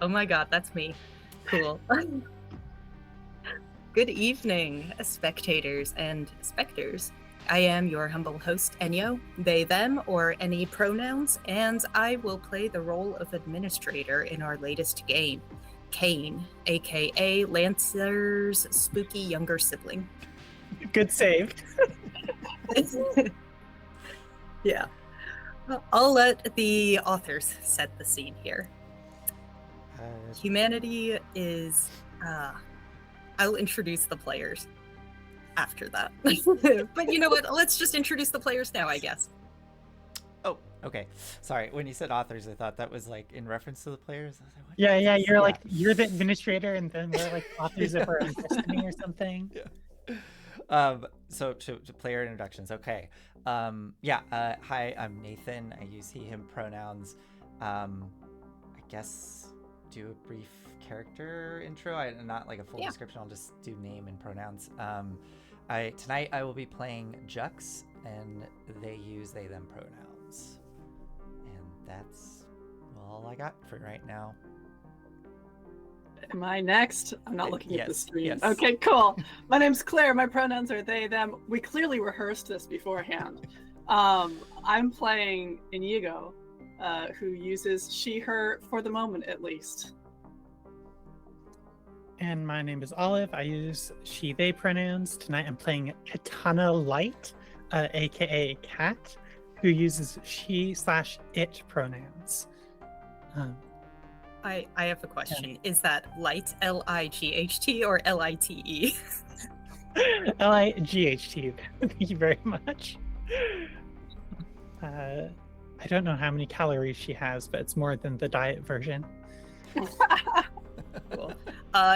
Oh my god, that's me. Cool. Good evening, spectators and specters. I am your humble host, Enyo, they, them, or any pronouns, and I will play the role of administrator in our latest game, Cain, aka Lancer's spooky younger sibling. Good save. Yeah. I'll let the authors set the scene here. Humanity is... I'll introduce the players after that. But you know what? Let's just introduce the players now, I guess. Oh, okay. Sorry. When you said authors, I thought that was like in reference to the players. I was like, what Yeah. You're like you're the administrator, and then we're like authors of our own destiny or something. Yeah. So to player introductions. Okay. Hi, I'm Nathan. I use he/him pronouns. I guess do a brief character intro. Not like a full description. I'll just do name and pronouns. Tonight I will be playing Jux, and they use they/them pronouns, and that's all I got for right now. Am I next? I'm not looking at the screen. Yes. Okay, cool. My name's Claire. My pronouns are they, them. We clearly rehearsed this beforehand. I'm playing Iñigo, who uses she, her for the moment, at least. And my name is Olive. I use she, they pronouns. Tonight I'm playing Katana Light, aka Cat, who uses she/it pronouns. I have a question. Yeah. Is that light, L-I-G-H-T, or L-I-T-E? L-I-G-H-T. Thank you very much. I don't know how many calories she has, but it's more than the diet version. Cool.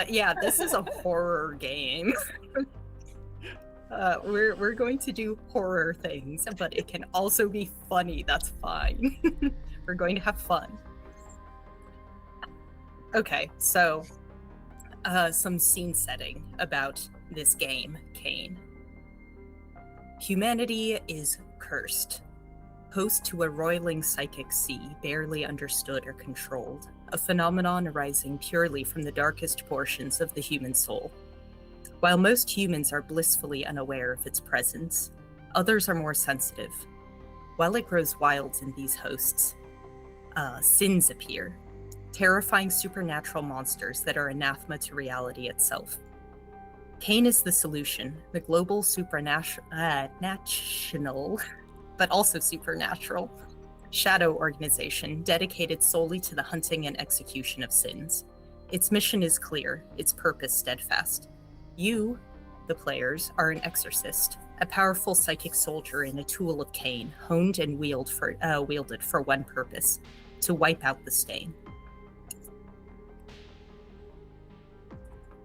Yeah, this is a horror game. We're going to do horror things, but it can also be funny. That's fine. We're going to have fun. Okay, so some scene setting about this game, Cain. Humanity is cursed, host to a roiling psychic sea barely understood or controlled, a phenomenon arising purely from the darkest portions of the human soul. While most humans are blissfully unaware of its presence, others are more sensitive. While it grows wild in these hosts, sins appear, terrifying supernatural monsters that are anathema to reality itself. Cain is the solution, the global national, but also supernatural, shadow organization dedicated solely to the hunting and execution of sins. Its mission is clear, its purpose steadfast. You, the players, are an exorcist, a powerful psychic soldier and a tool of Cain, honed and wielded for one purpose, to wipe out the stain.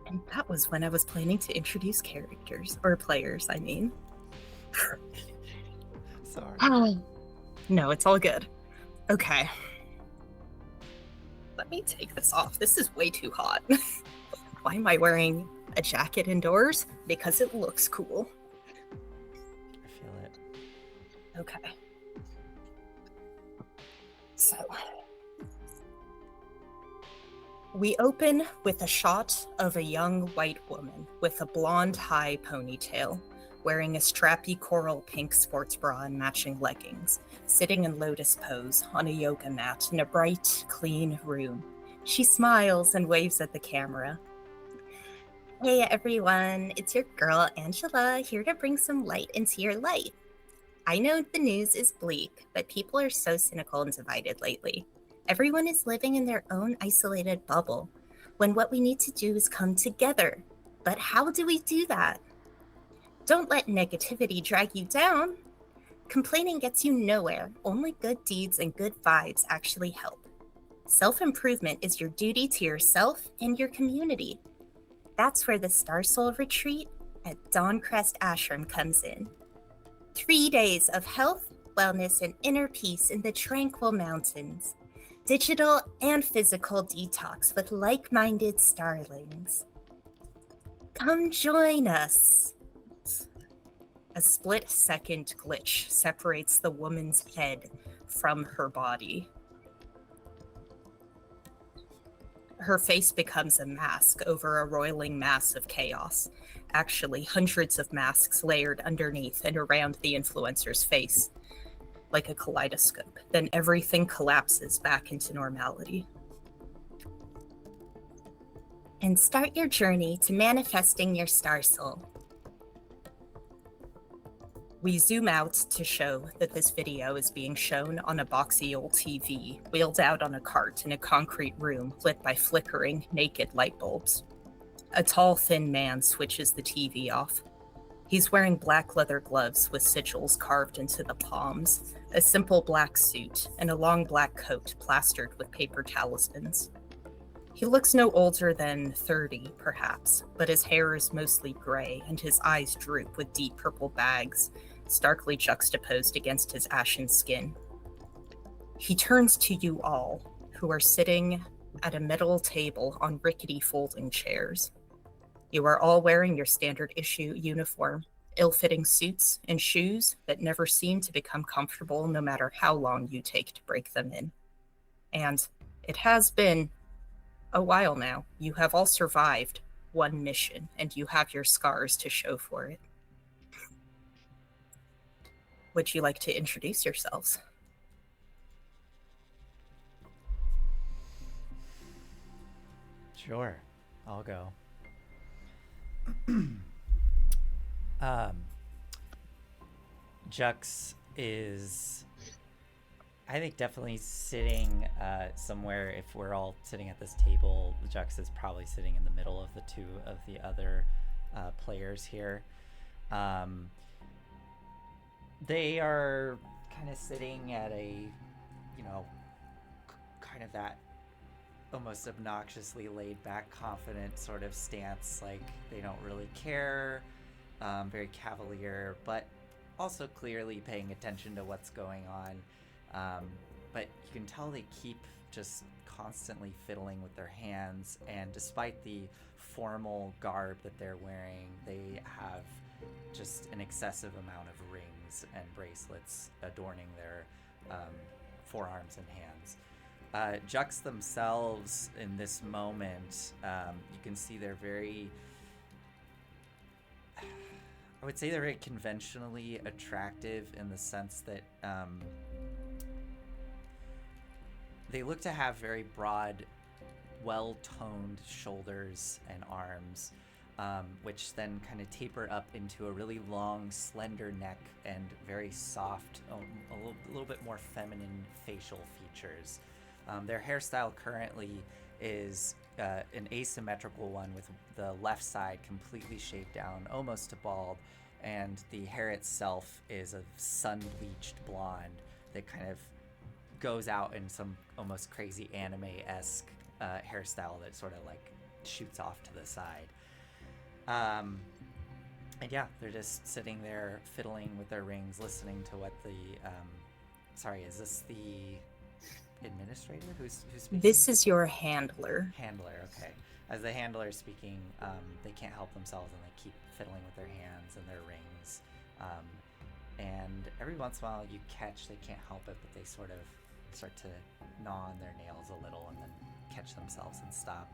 And that was when I was planning to introduce characters, or players, I mean. Sorry. No, it's all good. Okay. Let me take this off. This is way too hot. Why am I wearing a jacket indoors? Because it looks cool. I feel it. Okay. So... we open with a shot of a young white woman with a blonde high ponytail, wearing a strappy coral pink sports bra and matching leggings, sitting in lotus pose on a yoga mat in a bright, clean room. She smiles and waves at the camera. Hey everyone, it's your girl Angela, here to bring some light into your life. I know the news is bleak, but people are so cynical and divided lately. Everyone is living in their own isolated bubble, when what we need to do is come together. But how do we do that? Don't let negativity drag you down. Complaining gets you nowhere. Only good deeds and good vibes actually help. Self-improvement is your duty to yourself and your community. That's where the Star Soul Retreat at Dawncrest Ashram comes in. 3 days of health, wellness, and inner peace in the tranquil mountains. Digital and physical detox with like-minded starlings. Come join us. A split-second glitch separates the woman's head from her body. Her face becomes a mask over a roiling mass of chaos. Actually, hundreds of masks layered underneath and around the influencer's face, like a kaleidoscope. Then everything collapses back into normality. And start your journey to manifesting your star soul. We zoom out to show that this video is being shown on a boxy old TV, wheeled out on a cart in a concrete room lit by flickering, naked light bulbs. A tall, thin man switches the TV off. He's wearing black leather gloves with sigils carved into the palms, a simple black suit, and a long black coat plastered with paper talismans. He looks no older than 30, perhaps, but his hair is mostly gray and his eyes droop with deep purple bags, starkly juxtaposed against his ashen skin. He turns to you all, who are sitting at a metal table on rickety folding chairs. You are all wearing your standard issue uniform, ill-fitting suits and shoes that never seem to become comfortable no matter how long you take to break them in. And it has been a while now. You have all survived one mission, and you have your scars to show for it. Would you like to introduce yourselves? Sure, I'll go. Jux is, I think, definitely sitting somewhere. If we're all sitting at this table, Jux is probably sitting in the middle of the two of the other players here. They are kind of sitting at a, kind of that almost obnoxiously laid back, confident sort of stance, like they don't really care, very cavalier, but also clearly paying attention to what's going on. But you can tell they keep just constantly fiddling with their hands, and despite the formal garb that they're wearing, they have just an excessive amount of rings and bracelets adorning their forearms and hands. Jux themselves in this moment, you can see they're very, I would say they're very conventionally attractive in the sense that they look to have very broad, well-toned shoulders and arms, which then kind of taper up into a really long, slender neck and very soft, a little bit more feminine facial features. Their hairstyle currently is an asymmetrical one, with the left side completely shaved down, almost to bald, and the hair itself is a sun-bleached blonde that kind of goes out in some almost crazy anime-esque hairstyle that sort of like shoots off to the side. And yeah, they're just sitting there fiddling with their rings, listening to what the sorry, is this the administrator who's speaking? This is your handler. Handler, okay. As the handler is speaking, they can't help themselves and they keep fiddling with their hands and their rings. And every once in a while you catch, they can't help it, but they sort of start to gnaw on their nails a little and then catch themselves and stop.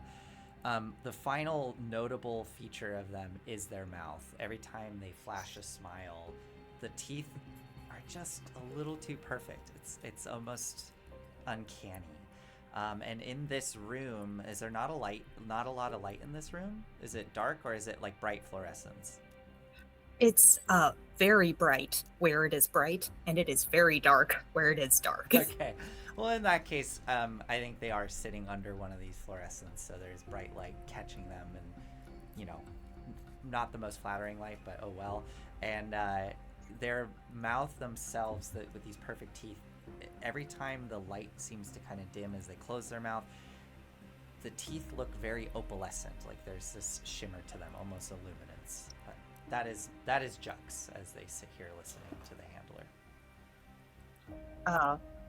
The final notable feature of them is their mouth. Every time they flash a smile, the teeth are just a little too perfect. It's almost uncanny. And in this room, is there not a lot of light in this room? Is it dark, or is it like bright fluorescence? It's very bright where it is bright, and it is very dark where it is dark. Okay. Well, in that case, I think they are sitting under one of these fluorescents, so there's bright light catching them, and, not the most flattering light, but oh well. And their mouth themselves, with these perfect teeth, every time the light seems to kind of dim as they close their mouth, the teeth look very opalescent, like there's this shimmer to them, almost a luminance. But that is Jux as they sit here listening to the handler.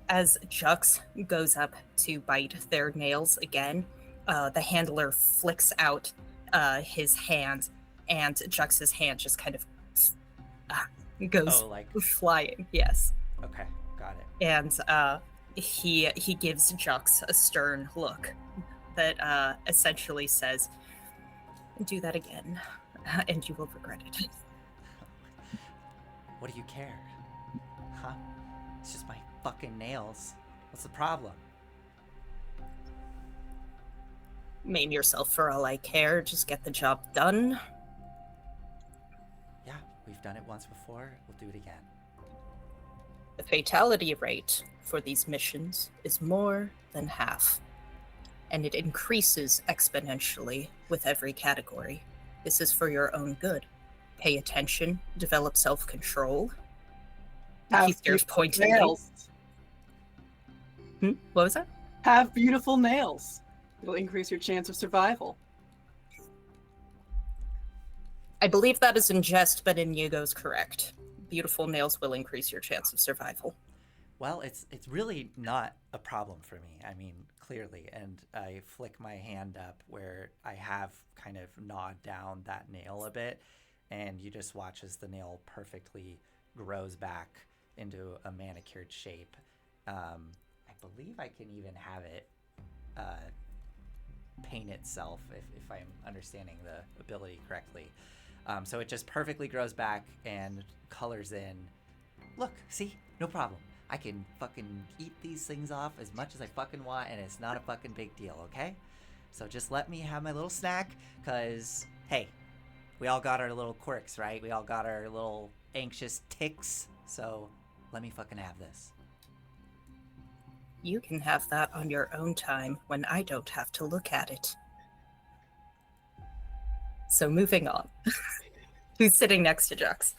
As Jux goes up to bite their nails again, the handler flicks out his hand, and Jux's hand just kind of goes flying. Yes. Okay, got it. And he gives Jux a stern look. that essentially says, "Do that again, and you will regret it." What do you care? Huh? It's just my fucking nails. What's the problem? Maim yourself for all I care. Just get the job done. Yeah, we've done it once before. We'll do it again. The fatality rate for these missions is more than half, and it increases exponentially with every category. This is for your own good. Pay attention, develop self-control. Have Keith stares beautiful pointedly. nails. What was that? Have beautiful nails. It'll increase your chance of survival. I believe that is in jest, but Iñigo's correct. Beautiful nails will increase your chance of survival. Well, it's really not a problem for me. I mean, clearly, and I flick my hand up where I have kind of gnawed down that nail a bit, and you just watch as the nail perfectly grows back into a manicured shape. I believe I can even have it paint itself, if I'm understanding the ability correctly. So it just perfectly grows back and colors in. Look, see? No problem. I can fucking eat these things off as much as I fucking want, and it's not a fucking big deal, okay? So just let me have my little snack, because, hey, we all got our little quirks, right? We all got our little anxious tics, so let me fucking have this. You can have that on your own time when I don't have to look at it. So moving on. Who's sitting next to Jux?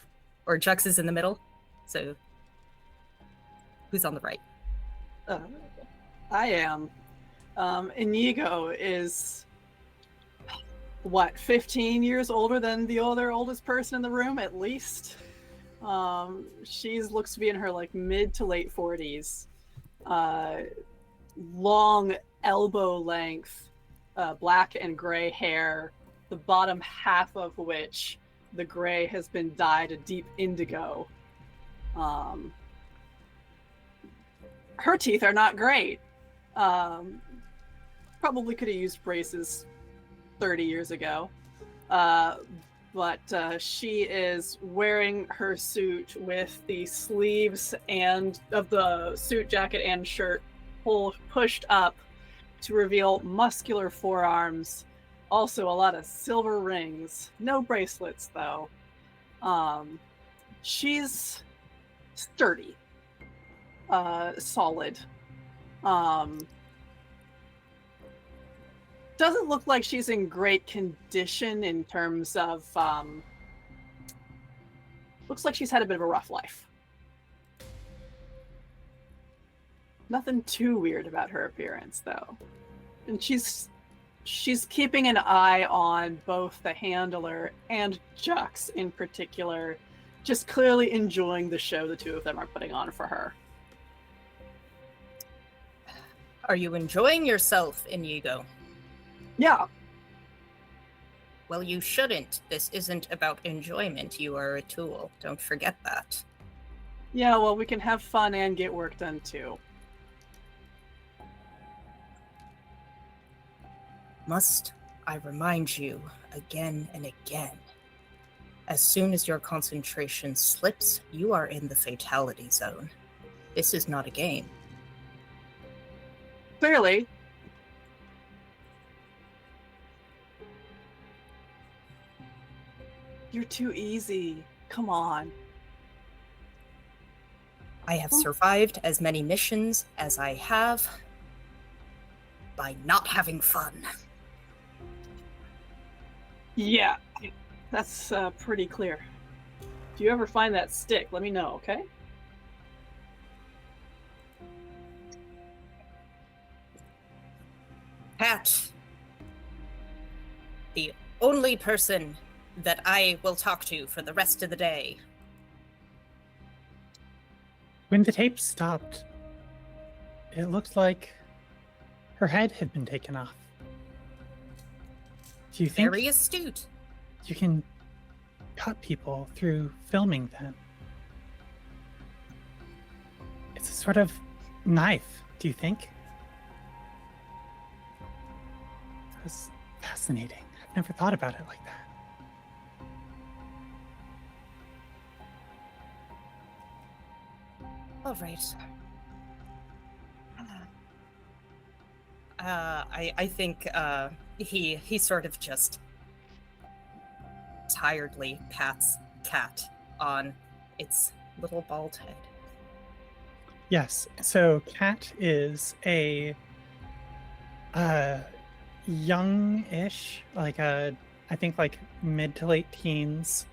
Or Jux is in the middle? So who's on the right? I am. Iñigo is, 15 years older than the oldest person in the room, at least. She looks to be in her mid to late 40s. Long elbow length, black and gray hair, the bottom half of which the gray has been dyed a deep indigo. Her teeth are not great. Probably could have used braces 30 years ago. But she is wearing her suit with the sleeves of the suit jacket and shirt pushed up to reveal muscular forearms. Also a lot of silver rings. No bracelets, though. She's sturdy. Solid. Doesn't look like she's in great condition in terms of, looks like she's had a bit of a rough life. Nothing too weird about her appearance, though. And she's keeping an eye on both the handler and Jux in particular, just clearly enjoying the show the two of them are putting on for her. Are you enjoying yourself, Iñigo? Yeah. Well, you shouldn't. This isn't about enjoyment. You are a tool. Don't forget that. Yeah, well, we can have fun and get work done, too. Must I remind you again and again? As soon as your concentration slips, you are in the fatality zone. This is not a game. Clearly. You're too easy. Come on. I have survived as many missions as I have by not having fun. Yeah, that's pretty clear. If you ever find that stick, let me know, okay? Pat, the only person that I will talk to for the rest of the day. When the tape stopped, it looked like her head had been taken off. Do you think Very astute. you can cut people through filming then? It's a sort of knife, do you think? was fascinating. I've never thought about it like that. All right. I think he sort of just tiredly pats Cat on its little bald head. Yes. So Kat is a young-ish, I think like mid to late teens,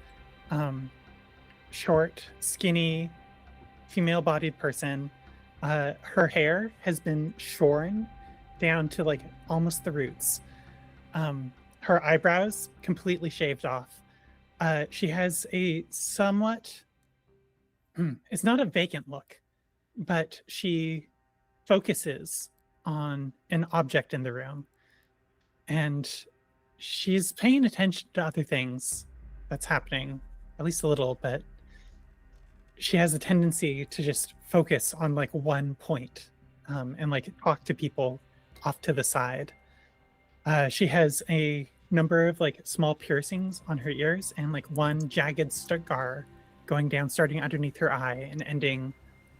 short, skinny, female-bodied person. Her hair has been shorn down to like almost the roots. Her eyebrows completely shaved off. She has a somewhat, it's not a vacant look, but she focuses on an object in the room. And she's paying attention to other things that's happening, at least a little, but she has a tendency to just focus on like one point, and like talk to people off to the side. She has a number of like small piercings on her ears and like one jagged scar going down, starting underneath her eye and ending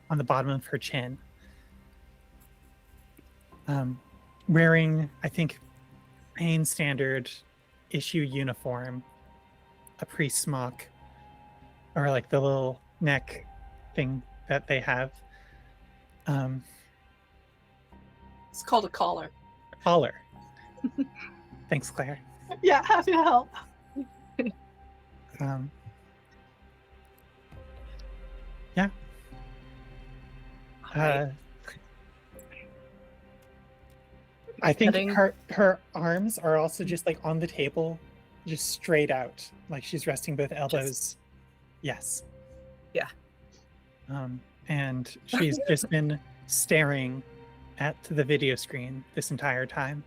on the bottom of her chin. Wearing, I think, Pain standard issue uniform, a priest smock, or like the little neck thing that they have. It's called a collar. Collar. Thanks, Claire. Yeah, happy to help. Yeah. Right. I think Heading- her arms are also just like on the table, just straight out, like she's resting both elbows. Yes. Yeah. And she's just been staring at the video screen this entire time.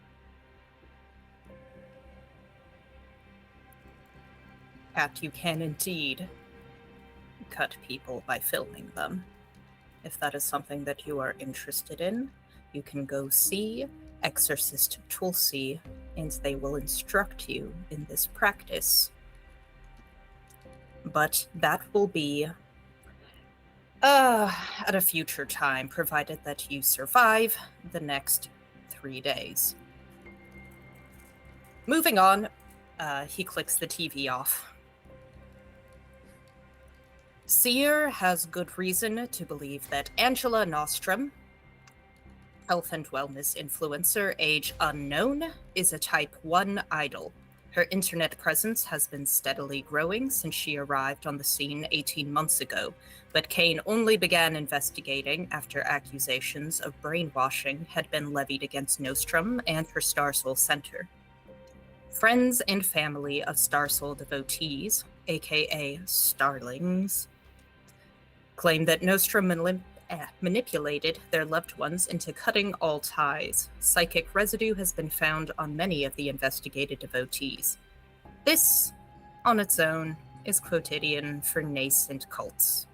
Cat, you can indeed cut people by filming them. If that is something that you are interested in, you can go see Exorcist Tulsi, and they will instruct you in this practice. But that will be at a future time, provided that you survive the next 3 days. Moving on, he clicks the TV off. Seer has good reason to believe that Angela Nostrum, health and wellness influencer, age unknown, is a Type 1 idol. Her internet presence has been steadily growing since she arrived on the scene 18 months ago, but Cain only began investigating after accusations of brainwashing had been levied against Nostrum and her Starsoul Center. Friends and family of Starsoul devotees, aka Starlings, claim that Nostrum manipulated their loved ones into cutting all ties. Psychic residue has been found on many of the investigated devotees. This, on its own, is quotidian for nascent cults.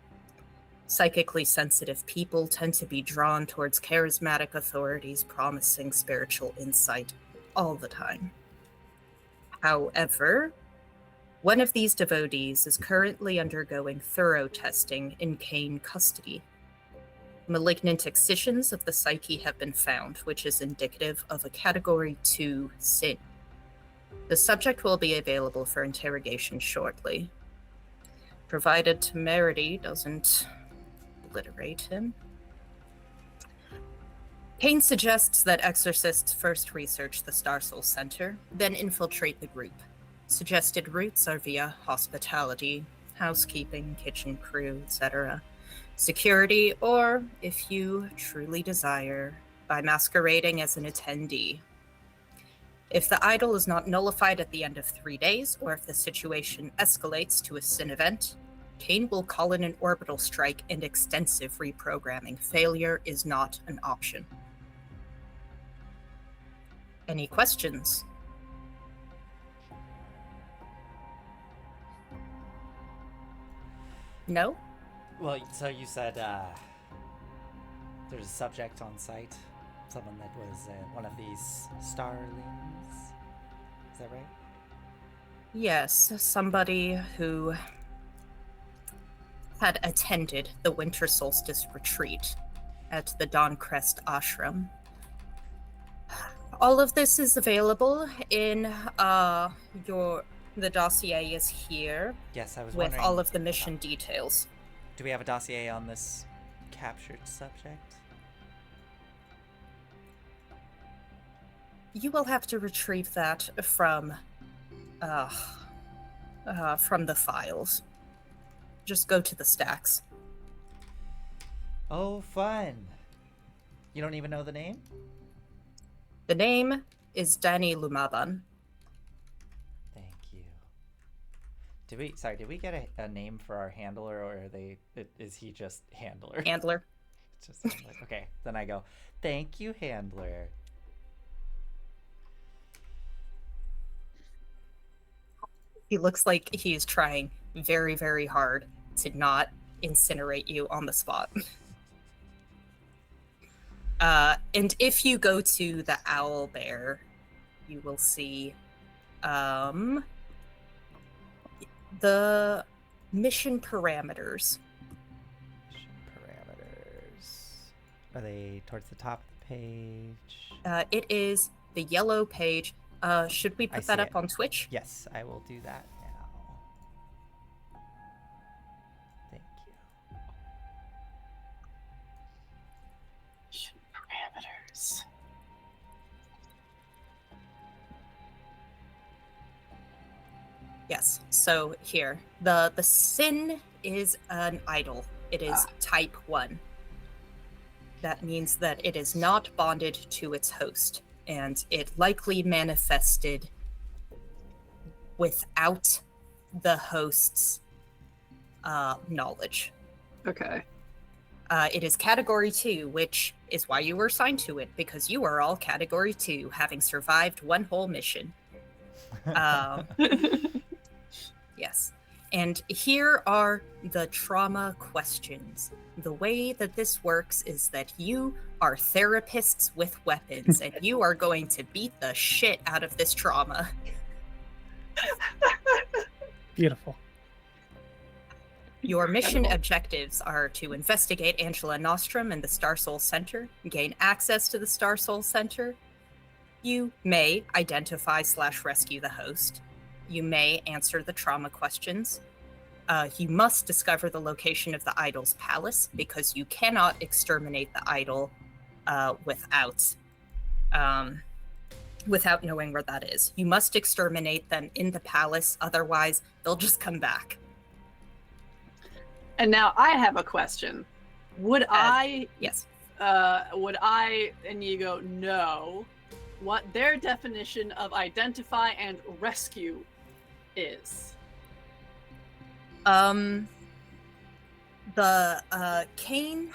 Psychically sensitive people tend to be drawn towards charismatic authorities promising spiritual insight all the time. However, one of these devotees is currently undergoing thorough testing in Cain custody. Malignant excisions of the psyche have been found, which is indicative of a Category 2 sin. The subject will be available for interrogation shortly, provided temerity doesn't obliterate him. Cain suggests that exorcists first research the Starsoul Center, then infiltrate the group. Suggested routes are via hospitality, housekeeping, kitchen crew, etc., security, or, if you truly desire, by masquerading as an attendee. If the idol is not nullified at the end of 3 days, or if the situation escalates to a sin event, Cain will call in an orbital strike and extensive reprogramming. Failure is not an option. Any questions? No? Well, so you said there's a subject on site, someone that was one of these starlings. Is that right? Yes, somebody who had attended the winter solstice retreat at the Dawn-Crest ashram. All of this is available in the dossier is here Yes, I was with wondering. all of the mission details. Do we have a dossier on this captured subject? You will have to retrieve that from the files. Just go to the stacks. Oh, fun. You don't even know the name? The name is Danny Lumaban. Thank you. Did we get a name for our handler, or is he just handler? Handler. Just handler. Okay, then I go, thank you, handler. He looks like he's trying very, very hard to not incinerate you on the spot. And if you go to the owl bear, you will see the mission parameters. Mission parameters. Are they towards the top of the page? It is the yellow page. Should we put that up on Twitch? Yes, I will do that now. Thank you. Mission parameters. Yes. So here, the sin is an idol. It is type 1. That means that it is not bonded to its host, and it likely manifested without the host's knowledge. Okay. It is category 2, which is why you were assigned to it, because you are all category 2, having survived one whole mission. Yes. And here are the trauma questions. The way that this works is that you are therapists with weapons, and you are going to beat the shit out of this trauma. Beautiful. Your mission objectives are to investigate Angela Nostrum and the Star Soul Center, gain access to the Star Soul Center. You may identify/rescue the host. You may answer the trauma questions. You must discover the location of the idol's palace, because you cannot exterminate the idol without knowing where that is. You must exterminate them in the palace, otherwise they'll just come back. And now I have a question. Would Yes. would I, Iñigo, know what their definition of identify and rescue is? The Cain,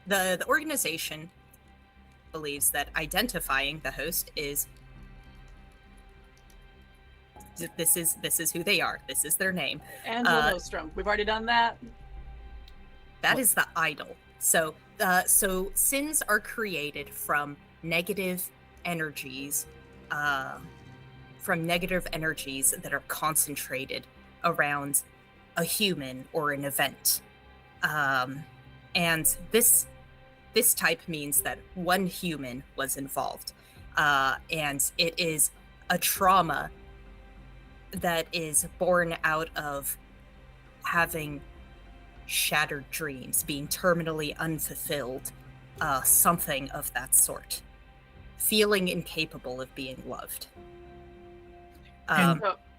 the organization believes that identifying the host is this is who they are. This is their name. Angela Nostrum. We've already done that. That is the idol. So sins are created from negative energies, that are concentrated around a human or an event. And this type means that one human was involved. And it is a trauma that is born out of having shattered dreams, being terminally unfulfilled, something of that sort. Feeling incapable of being loved.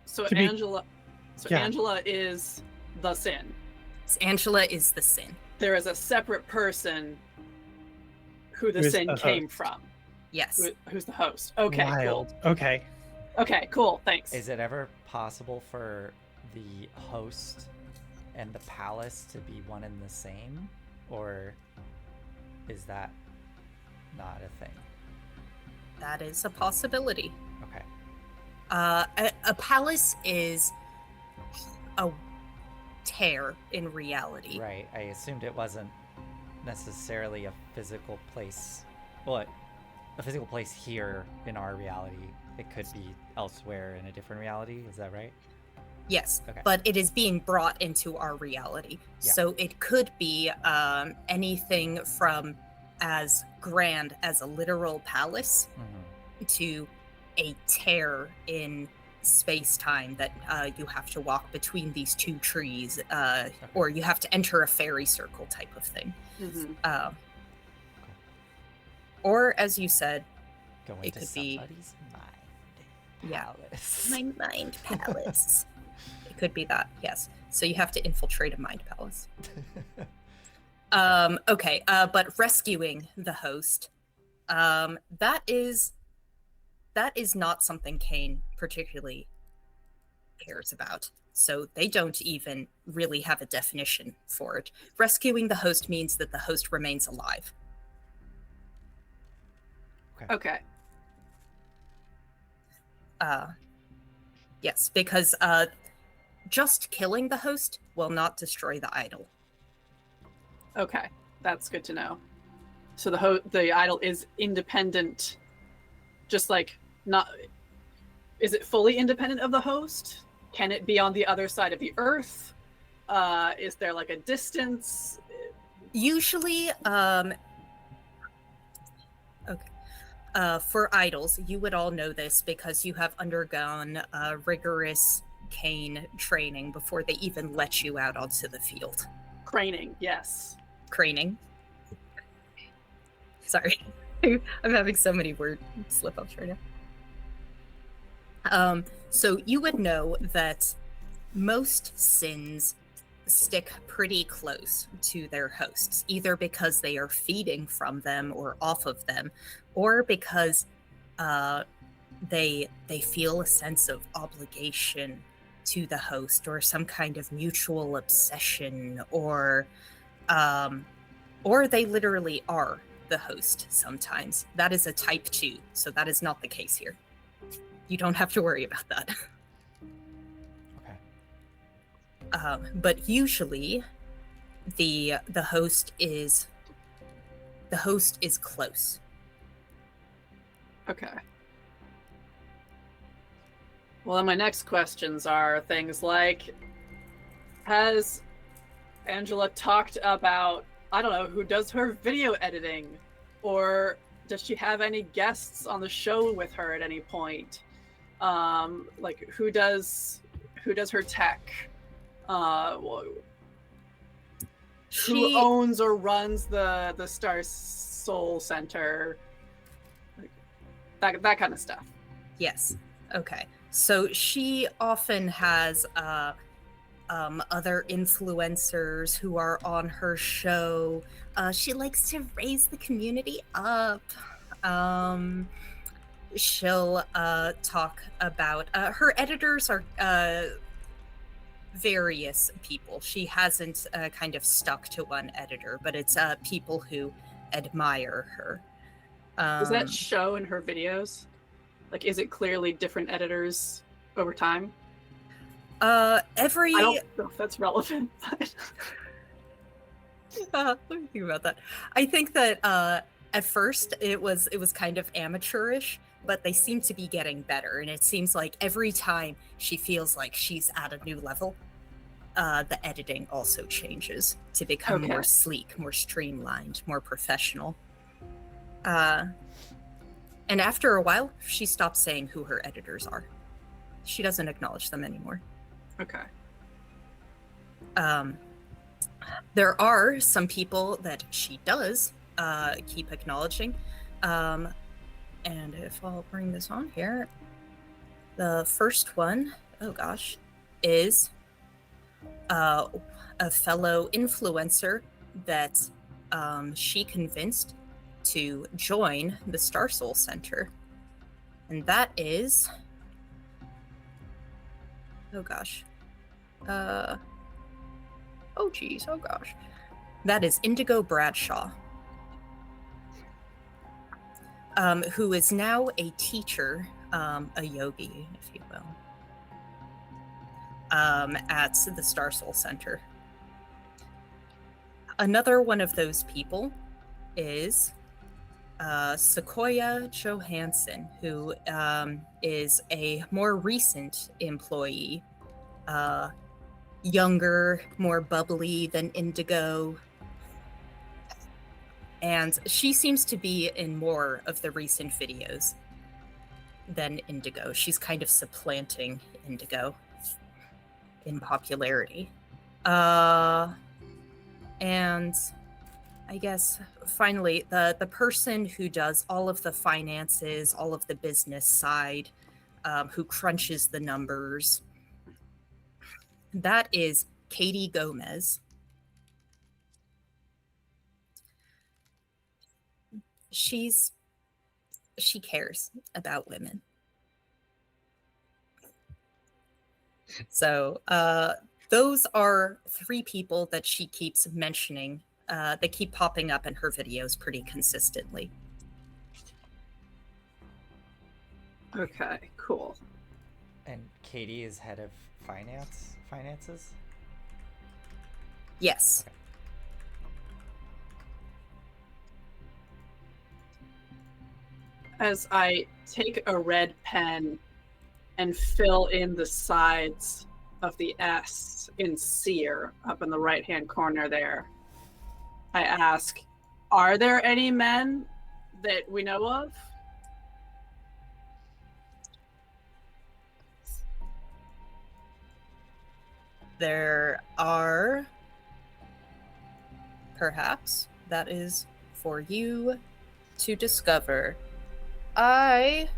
So to be- Angela Yeah. Angela is the sin. Angela is the sin. There is a separate person who the Who's sin the came host? from. Yes. Who's the host? Okay, Wild. cool. Okay. Okay, cool. Thanks. Is it ever possible for the host and the palace to be one and the same? Or is that not a thing? That is a possibility. Okay. A palace is a tear in reality. Right. I assumed it wasn't necessarily a physical place. Well, a physical place here in our reality. it could be elsewhere in a different reality. Is that right? Yes, Okay. but it is being brought into our reality. Yeah. So it could be anything from as grand as a literal palace to a tear in space-time that you have to walk between these two trees, or you have to enter a fairy circle type of thing. Or, as you said, Go it into could be somebody's mind Yeah. palace. my mind palace. It could be that, yes. So you have to infiltrate a mind palace. Okay, but rescuing the host, that is not something Cain particularly cares about. So they don't even really have a definition for it. Rescuing the host means that the host remains alive. Okay. Yes, because just killing the host will not destroy the idol. Okay, that's good to know. So the idol is independent, just like not. Is it fully independent of the host? Can it be on the other side of the earth? Is there like a distance? Usually, for idols, you would all know this because you have undergone rigorous Cain training before they even let you out onto the field. Craning, yes. Craning. Sorry. I'm having so many word slip-ups right now. So you would know that most sins stick pretty close to their hosts, either because they are feeding from them or off of them, or because they feel a sense of obligation to the host, or some kind of mutual obsession, or they literally are the host sometimes. That is a type 2, so that is not the case here. You don't have to worry about that. Okay. But usually the host is close. Okay. Well, then my next questions are things like, has Angela talked about, I don't know, who does her video editing? Or does she have any guests on the show with her at any point? Like who does her tech? Who owns or runs the Star Soul Center? Like, that kind of stuff. Yes. Okay. So she often has other influencers who are on her show. She likes to raise the community up. She'll talk about her editors are various people. She hasn't kind of stuck to one editor, but it's people who admire her. Does that show in her videos? Like, is it clearly different editors over time? I don't know if that's relevant. Let me think about that. I think that at first it was kind of amateurish, but they seem to be getting better, and it seems like every time she feels like she's at a new level, the editing also changes to become more sleek, more streamlined, more professional. And after a while, she stops saying who her editors are. She doesn't acknowledge them anymore. Okay. There are some people that she does keep acknowledging. And if I'll bring this on here, the first one, oh gosh, is a fellow influencer that she convinced to join the Star Soul Center. And that is, oh gosh, that is Iñigo Bradshaw, who is now a teacher, a yogi, if you will, at the Star Soul Center. Another one of those people is Sequoia Johansson, who is a more recent employee, younger, more bubbly than Indigo. And she seems to be in more of the recent videos than Indigo. She's kind of supplanting Indigo in popularity. And I guess finally, the person who does all of the finances, all of the business side, who crunches the numbers, that is Katie Gomez. She cares about women. So those are 3 people that she keeps mentioning. They keep popping up in her videos pretty consistently. Okay, cool. And Katie is head of finances? Yes. Okay. As I take a red pen and fill in the sides of the S in seer up in the right-hand corner there, I ask, are there any men that we know of? There are, perhaps, that is for you to discover. I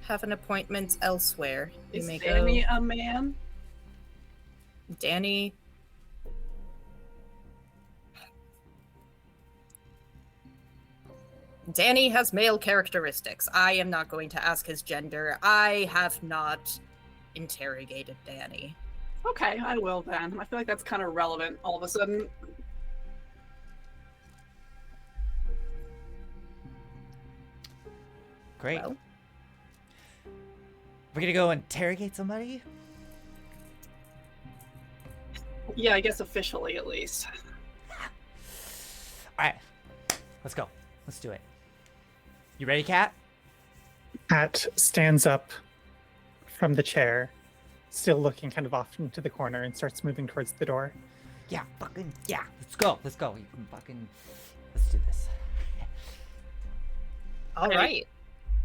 have an appointment elsewhere. Is You may Danny go. a man? Danny. Danny has male characteristics. I am not going to ask his gender. I have not interrogated Danny. Okay, I will then. I feel like that's kind of relevant all of a sudden. Great. Well, We're gonna go interrogate somebody? Yeah, I guess officially at least. Alright. Let's go. Let's do it. You ready, Kat? Kat stands up from the chair, still looking kind of off into the corner, and starts moving towards the door. Yeah, fucking yeah. Let's go. Let's go. You can fucking let's do this. all right.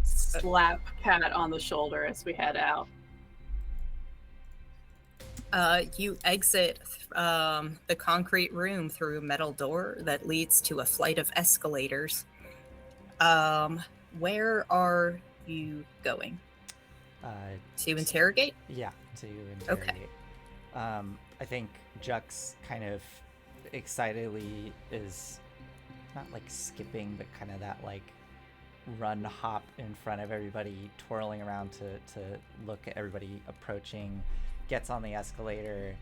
Slap Kat on the shoulder as we head out. You exit the concrete room through a metal door that leads to a flight of escalators. Where are you going? To interrogate? Yeah, to interrogate. I think Jux kind of excitedly is not like skipping, but kind of that like run hop in front of everybody, twirling around to look at everybody approaching, gets on the escalator,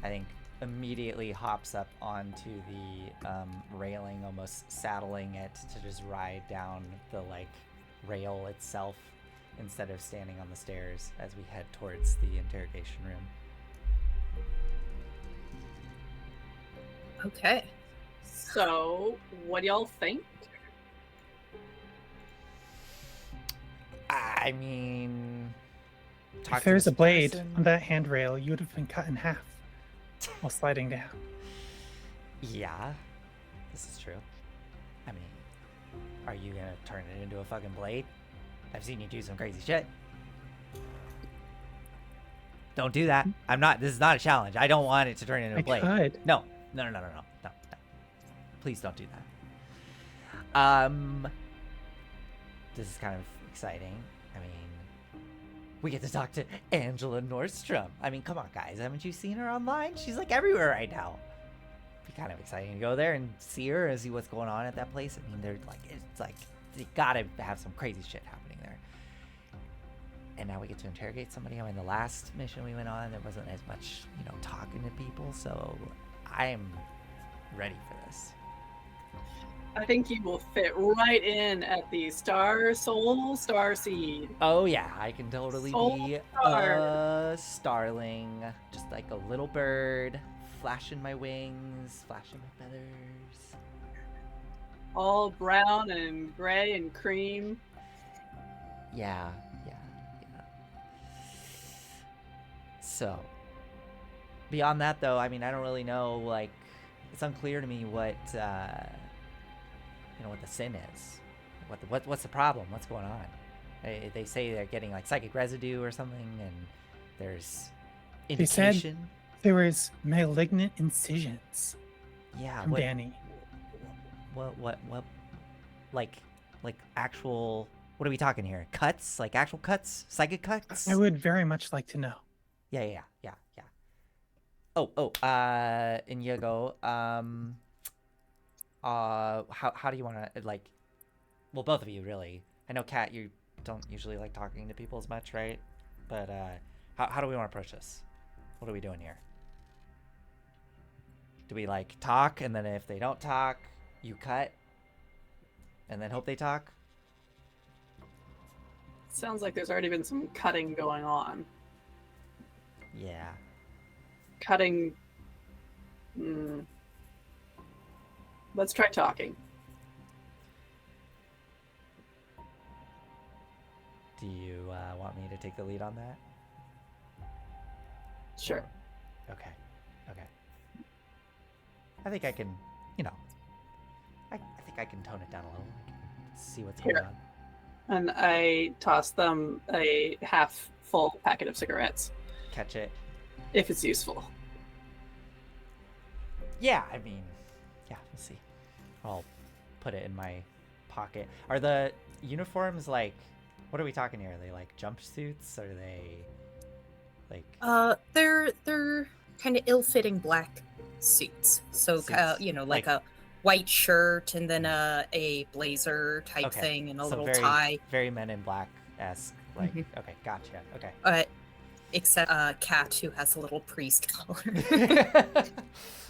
I think immediately hops up onto the railing, almost saddling it to just ride down the like rail itself instead of standing on the stairs as we head towards the interrogation room. Okay. So, what do y'all think? I mean, If there's a blade on that handrail, you would have been cut in half while sliding down. Yeah, this is true. I mean, are you gonna turn it into a fucking blade? I've seen you do some crazy shit. Don't do that. I'm not. This is not a challenge. I don't want it to turn into a blade. I could. No. Please don't do that. This is kind of exciting. I mean, we get to talk to Angela Nordstrom. I mean, come on, guys. Haven't you seen her online? She's like everywhere right now. Be kind of exciting to go there and see her and see what's going on at that place. I mean, they're like, it's like you gotta have some crazy shit happening there. And now we get to interrogate somebody. I mean, the last mission we went on, there wasn't as much, talking to people. So I'm ready for this. I think you will fit right in at the Star Seed. Oh yeah, I can totally Soul be Star. a starling, just like a little bird, flashing my wings, flashing my feathers. all brown and gray and cream. Yeah. So, beyond that, though, I mean, I don't really know. Like, it's unclear to me what what the sin is. What's the problem? What's going on? They say they're getting like psychic residue or something, and there's They said indication. there was malignant incisions Yeah. from Danny. What? Like actual. What are we talking here? Cuts? Like actual cuts? Psychic cuts? I would very much like to know. Yeah. Oh, Iñigo, how do you want to, like, well, both of you, really. I know, Kat, you don't usually like talking to people as much, right? But, how do we want to approach this? What are we doing here? Do we, like, talk, and then if they don't talk, you cut, and then hope they talk? Sounds like there's already been some cutting going on. Yeah. Cutting. Let's try talking. Do you want me to take the lead on that? Sure. Okay. I think I can, I think I can tone it down a little. I can see what's going Here. on. And I toss them a half full packet of cigarettes, Catch it. if it's useful. Yeah, I mean, yeah, we'll see. I'll put it in my pocket. Are the uniforms like, what are we talking here? Are they like jumpsuits? Are they like... They're kind of ill-fitting black suits. So, Suits. like a white shirt and then a blazer type Okay, thing and a so little very, tie. very Men in Black-esque. Like, Mhm. okay, gotcha. Okay. Except Cat, who has a little priest collar.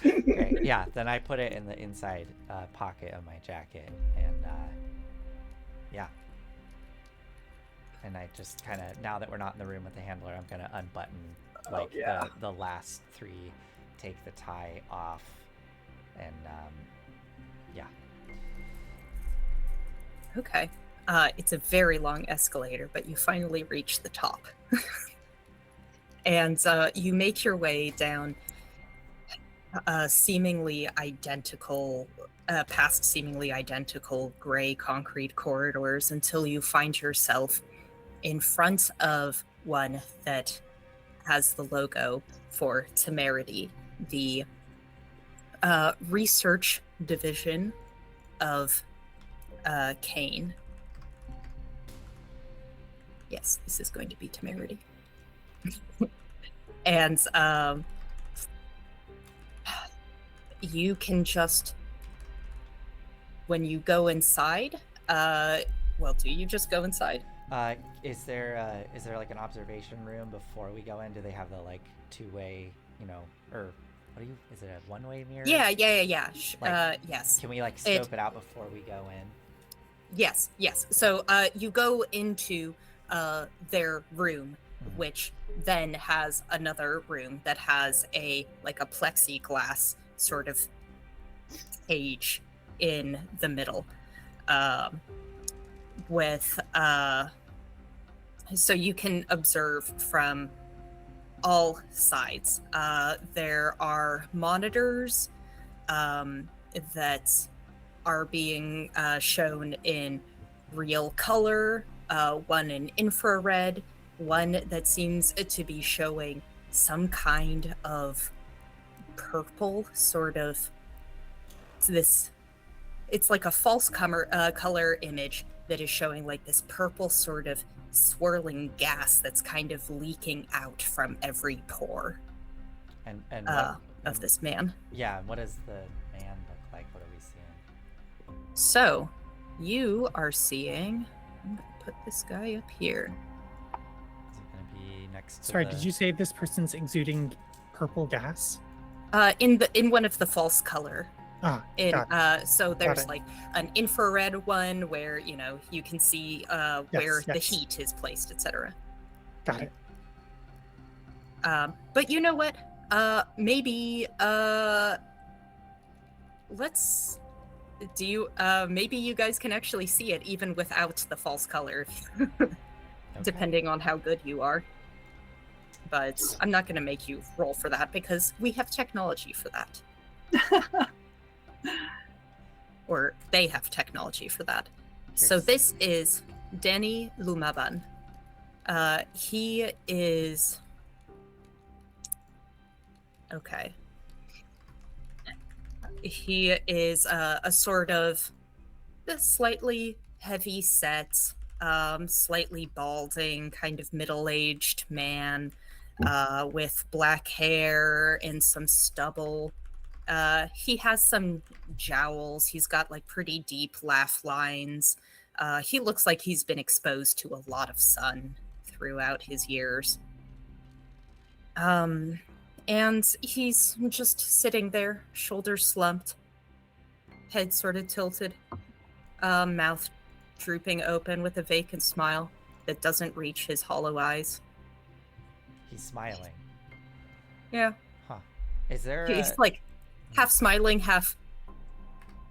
Great. Yeah, then I put it in the inside pocket of my jacket, and yeah. And I just kind of, now that we're not in the room with the handler, I'm gonna unbutton like the last three, take the tie off, and yeah. Okay. It's a very long escalator, but you finally reach the top. And you make your way down seemingly identical, past seemingly identical gray concrete corridors until you find yourself in front of one that has the logo for Temerity, the research division of Cain. Yes, this is going to be Temerity. And you can just, when you go inside, well, do you just go inside? Is there like an observation room before we go in? Do they have the like two-way, or what do you? Is it a one-way mirror? Yeah. Like, Yes. Can we like scope it out before we go in? Yes. So you go into their room, which then has another room that has a plexiglass sort of cage in the middle, with so you can observe from all sides. There are monitors that are being shown in real color, one in infrared, one that seems to be showing some kind of purple sort of this. It's like a false color image that is showing like this purple sort of swirling gas that's kind of leaking out from every pore And of this man. Yeah, and what does the man look like? What are we seeing? So you are seeing, I'm gonna put this guy up here. Is it gonna be next to Sorry, did you say this person's exuding purple gas? In one of the false color. Ah, So there's it. like an infrared one where you can see where the yes. heat is placed, etc. got it. But you know what? Maybe let's Do you, maybe you guys can actually see it even without the false color, depending on how good you are. But I'm not going to make you roll for that because we have technology for that. Or they have technology for that. So this is Danny Lumaban. He is... Okay. He is a sort of slightly heavy set, slightly balding, kind of middle-aged man with black hair and some stubble. He has some jowls. He's got like pretty deep laugh lines. He looks like he's been exposed to a lot of sun throughout his years. And he's just sitting there, shoulders slumped, head sort of tilted, mouth drooping open with a vacant smile that doesn't reach his hollow eyes. He's smiling. Yeah. Huh. Is there He's like half smiling, half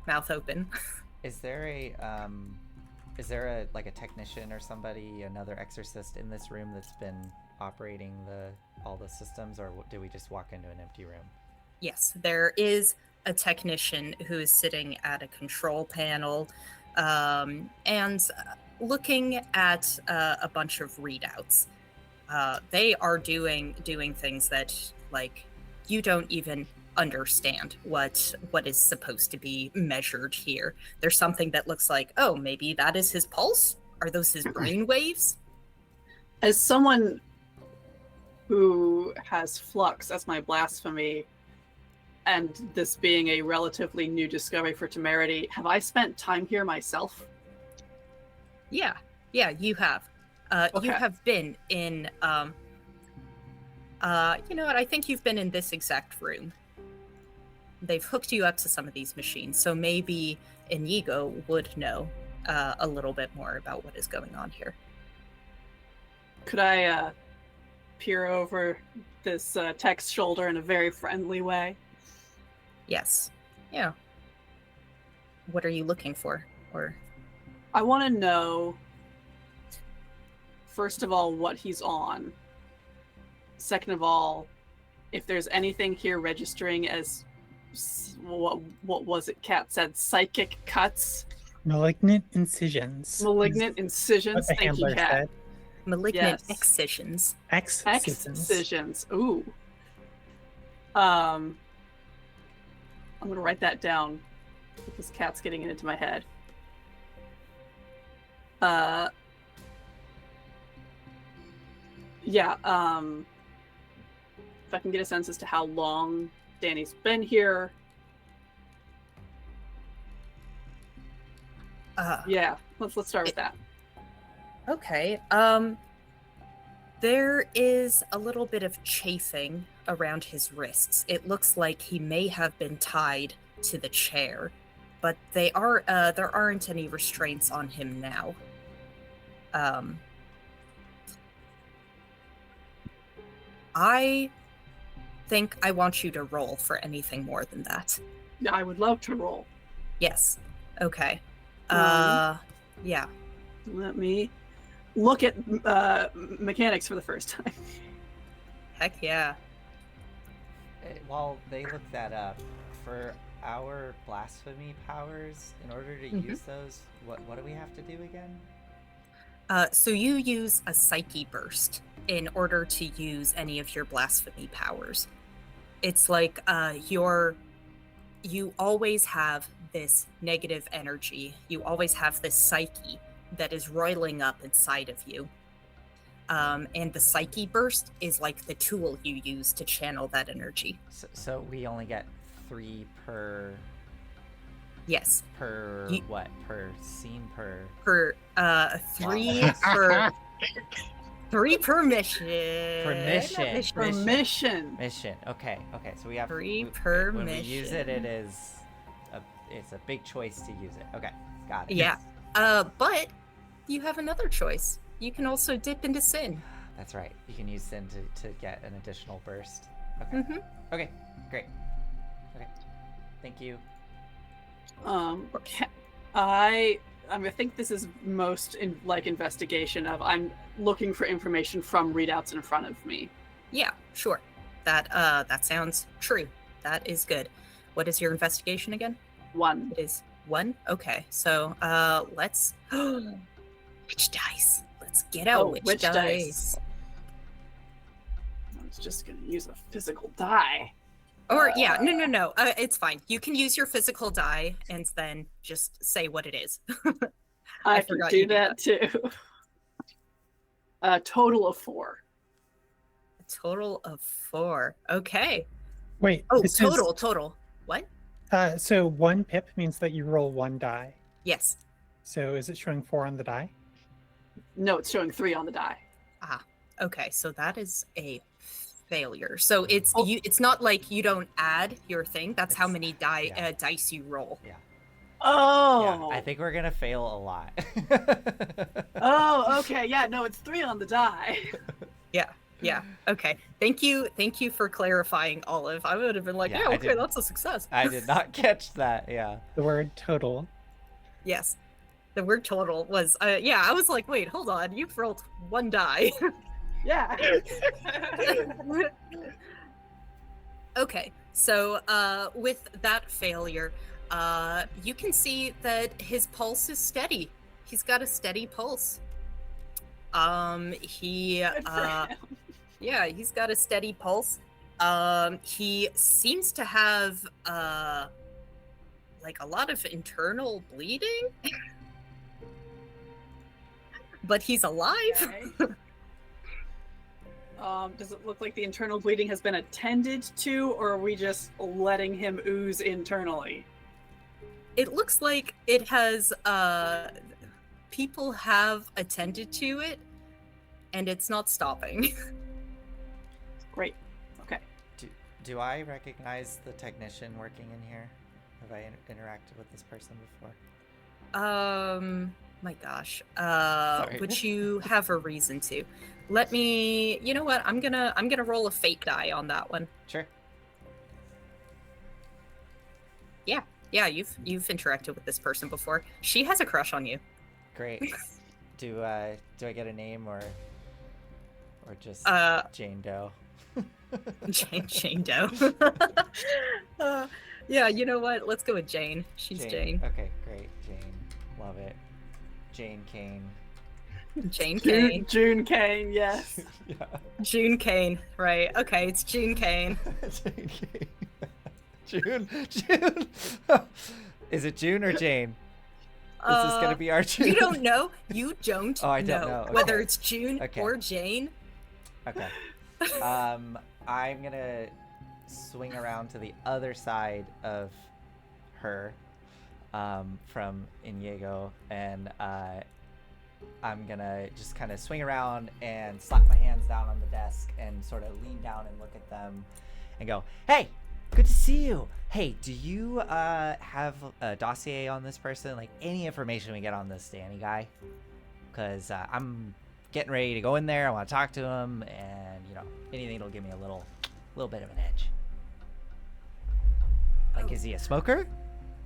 mouth open. Is there a like a technician or somebody, another exorcist in this room that's been operating all the systems, or do we just walk into an empty room? Yes, there is a technician who is sitting at a control panel and looking at a bunch of readouts. They are doing things that, like, you don't even understand what is supposed to be measured here. There's something that looks like, oh, maybe that is his pulse? Are those his brain waves? As someone who has flux as my blasphemy, and this being a relatively new discovery for Temerity, have I spent time here myself? Yeah, you have. Okay. You have been in, you know what, I think you've been in this exact room. They've hooked you up to some of these machines, so maybe Iñigo would know a little bit more about what is going on here. Could I peer over this tech's shoulder in a very friendly way? Yes. Yeah. What are you looking for? Or I want to know, first of all, what he's on. Second of all, if there's anything here registering as what was it Kat said, psychic cuts? Malignant incisions. Malignant incisions. What the Thank you, handler Kat. said. malignant Yes. excisions. Excisions. Ooh. I'm gonna write that down because Kat's getting it into my head. Yeah, if I can get a sense as to how long Danny's been here. Yeah, let's start with that. Okay. There is a little bit of chafing around his wrists. It looks like he may have been tied to the chair, but there aren't any restraints on him now. I think I want you to roll for anything more than that. I would love to roll. Yes. Okay. Yeah. Let me look at mechanics for the first time. Heck yeah. While they look that up, for our blasphemy powers, in order to use those, what do we have to do again? So you use a psyche burst in order to use any of your blasphemy powers. It's like you always have this negative energy. You always have this psyche that is roiling up inside of you. And the psyche burst is like the tool you use to channel that energy. So we only get 3 per... Yes. Per what? Per scene? Per 3 per... 3 per mission. Per mission. Mission. Okay. So we have 3 per when mission. we use it, it's a big choice to use it. Okay, got it. Yeah. But you have another choice. You can also dip into sin. That's right. You can use sin to get an additional burst. Okay. Okay, great. Okay. Thank you. I think this is most investigation of I'm looking for information from readouts in front of me. Yeah, sure. That sounds true. That is good. What is your investigation again? 1. It is 1? Okay. So let's which dice? Let's get out which dice. I was just gonna use a physical die. Or yeah, no. It's fine. You can use your physical die and then just say what it is. I can do that too. A total of 4. A total of 4. Okay. Wait. Oh, total. What? So 1 pip means that you roll 1 die. Yes. So is it showing 4 on the die? No, it's showing 3 on the die. Ah, okay. So that is a failure. So it's not like you don't add your thing. That's how many dice you roll. Yeah. Oh. Yeah, I think we're gonna fail a lot. Oh, okay. Yeah, no, it's 3 on the die. Yeah. Okay. Thank you for clarifying, Olive. I would have been like, yeah, okay, that's a success. I did not catch that. Yeah. The word total. Yes. The word total was I was like, wait, hold on. You've rolled 1 die. Yeah. Okay. So with that failure, you can see that his pulse is steady. He's got a steady pulse. He's got a steady pulse. He seems to have like a lot of internal bleeding. But he's alive. Okay. Does it look like the internal bleeding has been attended to, or are we just letting him ooze internally? It looks like it has people have attended to it and it's not stopping. Great. Okay. Do I recognize the technician working in here? Have I interacted with this person before? My gosh. Sorry. Would you have a reason to? Let me, you know what? I'm gonna roll a fake die on that one. Sure. Yeah, you've interacted with this person before. She has a crush on you. Great. Do I get a name or just Jane Doe? Jane Doe. Yeah, you know what? Let's go with Jane. She's Jane. Okay, great. Jane. Love it. Jane Cain. Jane Cain. June Cain, yes. Yeah. June Cain, right. Okay, it's June Cain. Jane Cain. June. Is it June or Jane? Is this gonna be our June? You don't know. You don't. Oh, I don't know. Okay. Whether it's June or Jane. Okay. I'm gonna swing around to the other side of her, from Iñigo, and I'm gonna just kind of swing around and slap my hands down on the desk and sort of lean down and look at them and go, "Hey, good to see you. Hey, do you have a dossier on this person? Like any information we get on this Danny guy? Because I'm getting ready to go in there. I want to talk to him, and anything that'll give me a little bit of an edge. Like, is he a smoker?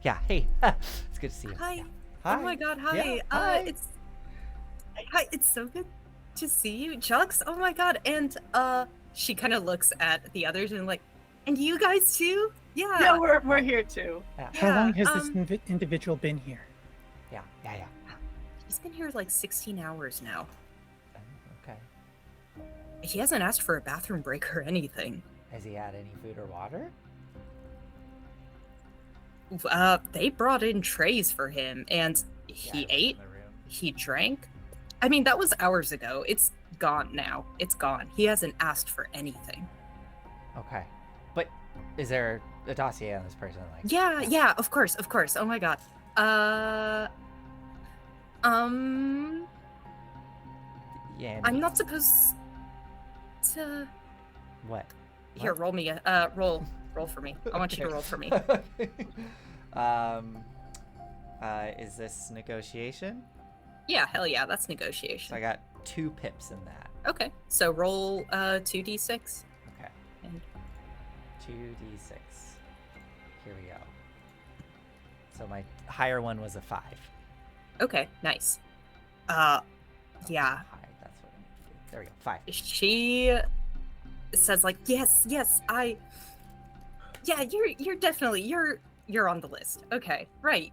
Yeah. Hey, it's good to see you. Hi. Yeah. Hi. Oh my God. Hi. Yeah, hi. It's so good to see you, Jux. Oh my God. And she kind of looks at the others and like, and you guys too? Yeah. Yeah, we're here too. Yeah. How long has this individual been here? Yeah. He's been here like 16 hours now. Okay. He hasn't asked for a bathroom break or anything. Has he had any food or water? They brought in trays for him, and he ate. He drank. I mean, that was hours ago. It's gone now. It's gone. He hasn't asked for anything. Okay. But is there a dossier on this person? Like, Yeah, of course. Oh my God. Yeah. I'm not supposed to. What? Here, roll me a roll for me. I want you to roll for me. Is this negotiation? Yeah, hell yeah, that's negotiation. So I got 2 pips in that. Okay, so roll 2d6. Okay. And 2d6. Here we go. So my higher one was a 5. Okay, nice. Yeah. High, that's what I need to do. There we go. 5. She says like, yes, yeah, you're definitely you're on the list. Okay, right.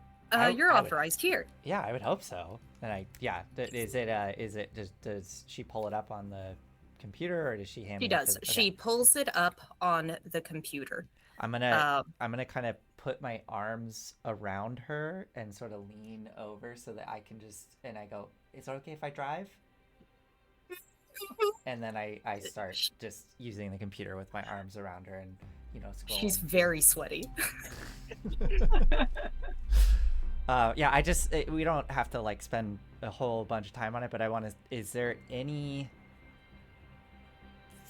You're authorized here. Yeah, I would hope so. And does she pull it up on the computer, or does she hand me? She does. Okay. She pulls it up on the computer. I'm gonna kind of put my arms around her and sort of lean over so that I can and I go, is it okay if I drive? And then I start just using the computer with my arms around her and, scrolling. She's very sweaty. Yeah, we don't have to like spend a whole bunch of time on it, but is there any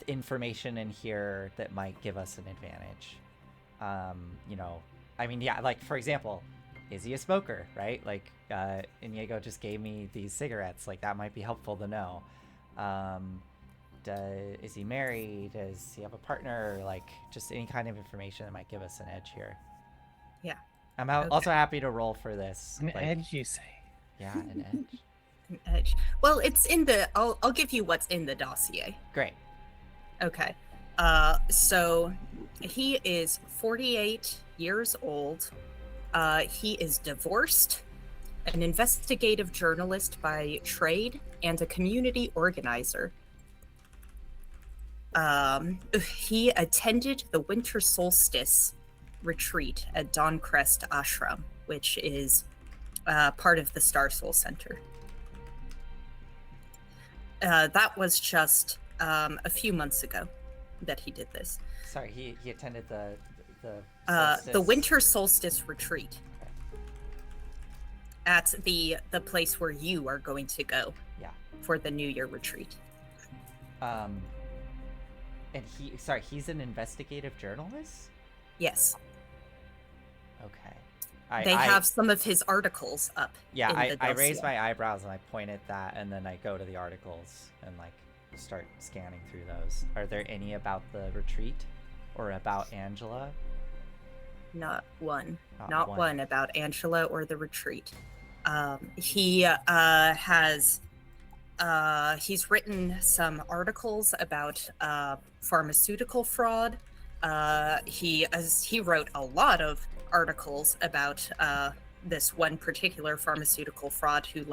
information in here that might give us an advantage? I mean, yeah, like for example, is he a smoker, right? Like, Iñigo just gave me these cigarettes, like that might be helpful to know. Is he married? Does he have a partner? Like just any kind of information that might give us an edge here. Yeah. I'm also happy to roll for this. An edge, you say? Yeah, an edge. An edge. Well, it's in the. I'll give you what's in the dossier. Great. Okay. So he is 48 years old. He is divorced, an investigative journalist by trade, and a community organizer. He attended the winter solstice retreat at Dawn-Crest Ashram, which is part of the Star Soul Center. That was just a few months ago that he did this. Sorry, he attended the winter solstice retreat at the place where you are going to go. Yeah. For the New Year retreat. And he's an investigative journalist? Yes. Okay. They have some of his articles up. Yeah, I raise my eyebrows and I point at that, and then I go to the articles and like start scanning through those. Are there any about the retreat or about Angela? Not one. Not one about Angela or the retreat. He has he's written some articles about pharmaceutical fraud. He wrote a lot of articles about this one particular pharmaceutical fraud who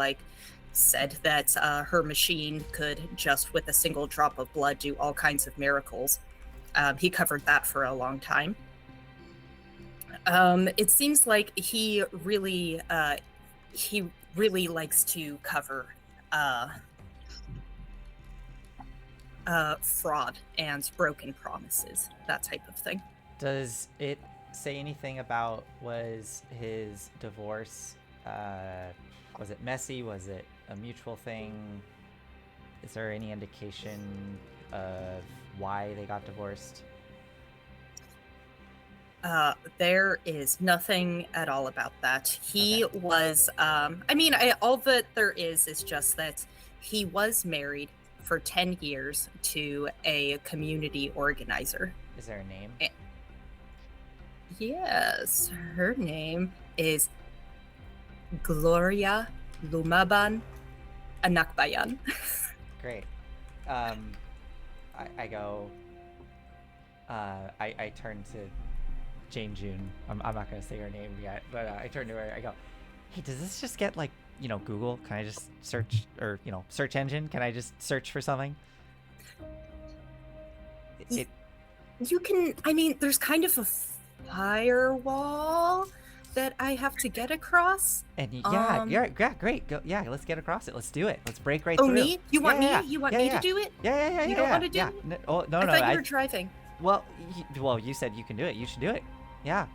said that her machine could just with a single drop of blood do all kinds of miracles. He covered that for a long time. It seems like he really likes to cover fraud and broken promises, that type of thing. Does it say anything about, was his divorce, was it messy? Was it a mutual thing? Is there any indication of why they got divorced? There is nothing at all about that. He was, all that there is just that he was married for 10 years to a community organizer. Is there a name? Yes, her name is Gloria Lumaban Anakbayan. Great. I go, I turn to Jane June. I'm not going to say her name yet, but I turn to her. I go, hey, does this just get Google? Can I just search, or search engine? Can I just search for something? You can. There's kind of a firewall that I have to get across. And yeah, great. Go, yeah, let's get across it. Let's do it. Let's break right through. Oh, me? You want me? You want me to do it? Yeah. You don't want to do it? No, I thought you were driving. Well, you said you can do it. You should do it. Yeah.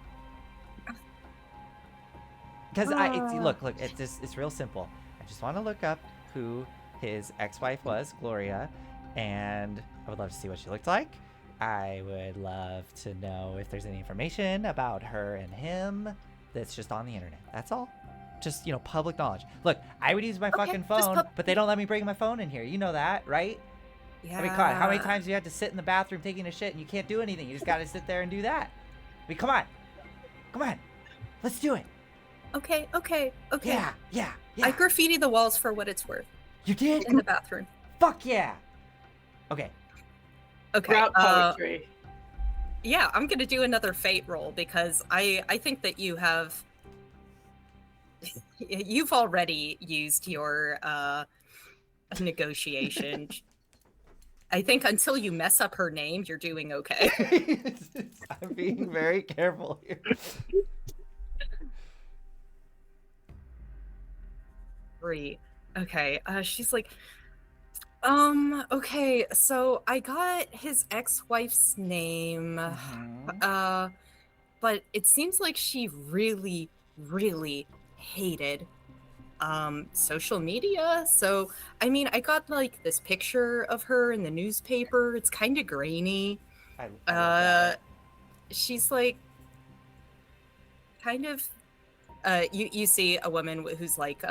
Because look, it's real simple. I just want to look up who his ex-wife was, Gloria, and I would love to see what she looked like. I would love to know if there's any information about her and him that's just on the internet. That's all. Just, public knowledge. Look, I would use my fucking phone, but they don't let me bring my phone in here. You know that, right? Yeah. God, how many times do you have to sit in the bathroom taking a shit and you can't do anything? You just got to sit there and do that. Come on. Let's do it. Okay. Yeah, yeah. I graffiti the walls for what it's worth You did? in the bathroom. Fuck yeah. Okay. Okay. Route poetry. Yeah, I'm gonna do another fate roll because I think that you've already used your negotiation. I think until you mess up her name, you're doing okay. I'm being very careful here. 3. Okay. She's like, okay, so I got his ex-wife's name. But it seems like she really, really hated social media. So I mean, I got like this picture of her in the newspaper. It's kind of grainy. I look at it. She's like kind of you see a woman who's like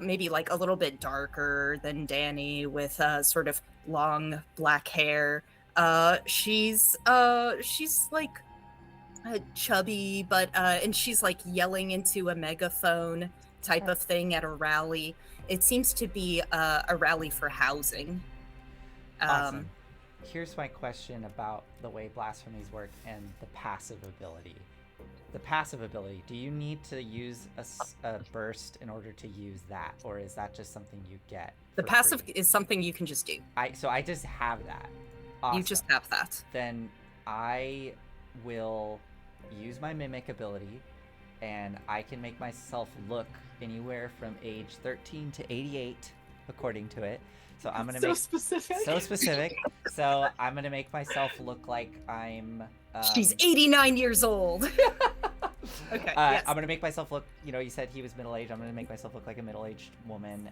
maybe like a little bit darker than Danny with sort of long black hair. She's like chubby, but and she's like yelling into a megaphone type of thing at a rally. It seems to be a rally for housing. Awesome. Here's my question about the way blasphemies work and the passive ability. The passive ability, do you need to use a burst in order to use that, or is that just something you get? The passive is something you can just do. So I just have that. Awesome. You just have that. Then I will use my mimic ability, and I can make myself look anywhere from age 13 to 88, according to it. So I'm gonna make specific. So specific. So I'm gonna make myself look like I'm. She's 89 years old. Okay. Yes. I'm gonna make myself look. You said he was middle aged. I'm gonna make myself look like a middle-aged woman.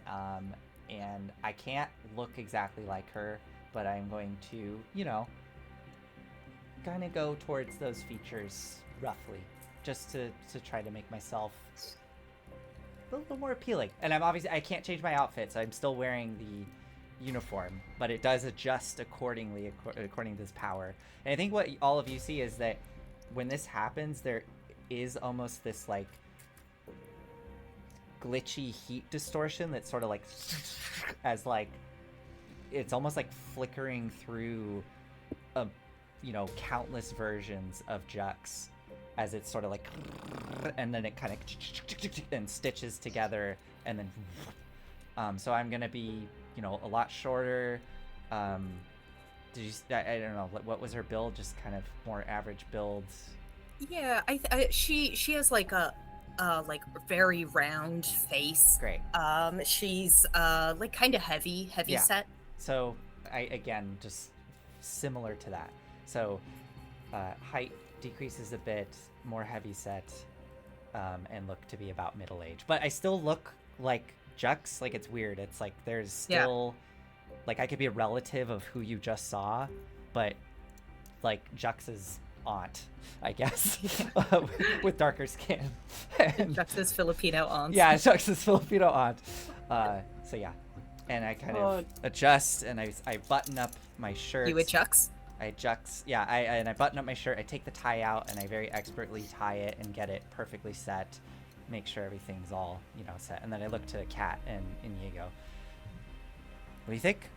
And I can't look exactly like her, but I'm going to, kind of go towards those features roughly, just to try to make myself a little more appealing. And I can't change my outfit, so I'm still wearing the uniform, but it does adjust accordingly according to this power. And I think what all of you see is that when this happens, there is almost this like glitchy heat distortion that's sort of like as like it's almost like flickering through countless versions of Jux as it's sort of like, and then it kind of and stitches together, and then so I'm gonna be a lot shorter. I don't know, what was her build? Just kind of more average build. Yeah, she has like a like very round face. Great. She's like kind of heavy set. So I again just similar to that. So height decreases a bit, more heavy set, and look to be about middle age. But I still look like Jux. Like, it's weird. It's like there's still like I could be a relative of who you just saw, but like Jux's aunt, I guess, with darker skin. Jux's Filipino aunt. Yeah, Jux's Filipino aunt. So yeah, and I kind of adjust, and I button up my shirt. You with Jux? I Jux, yeah, I button up my shirt. I take the tie out, and I very expertly tie it and get it perfectly set. Make sure everything's all set, and then I look to Kat and Iñigo. What do you think?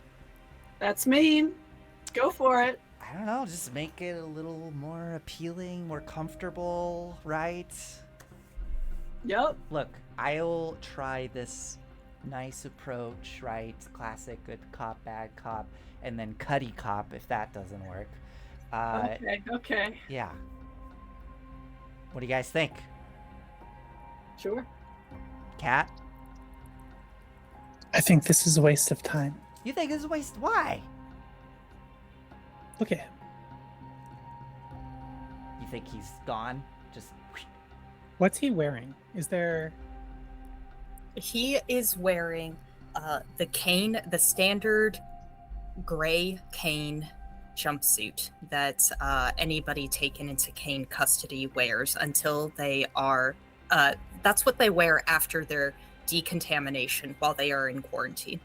That's mean. Go for it. I don't know, just make it a little more appealing, more comfortable, right? Yep. Look, I'll try this nice approach, right? Classic good cop, bad cop, and then cutty cop if that doesn't work. Okay. Yeah. What do you guys think? Sure. Kat? I think this is a waste of time. You think this is a waste? Why? Look at him. You think he's gone? Just... What's he wearing? Is there... He is wearing the Cain, the standard gray Cain jumpsuit that anybody taken into Cain custody wears until they are... that's what they wear after their decontamination while they are in quarantine.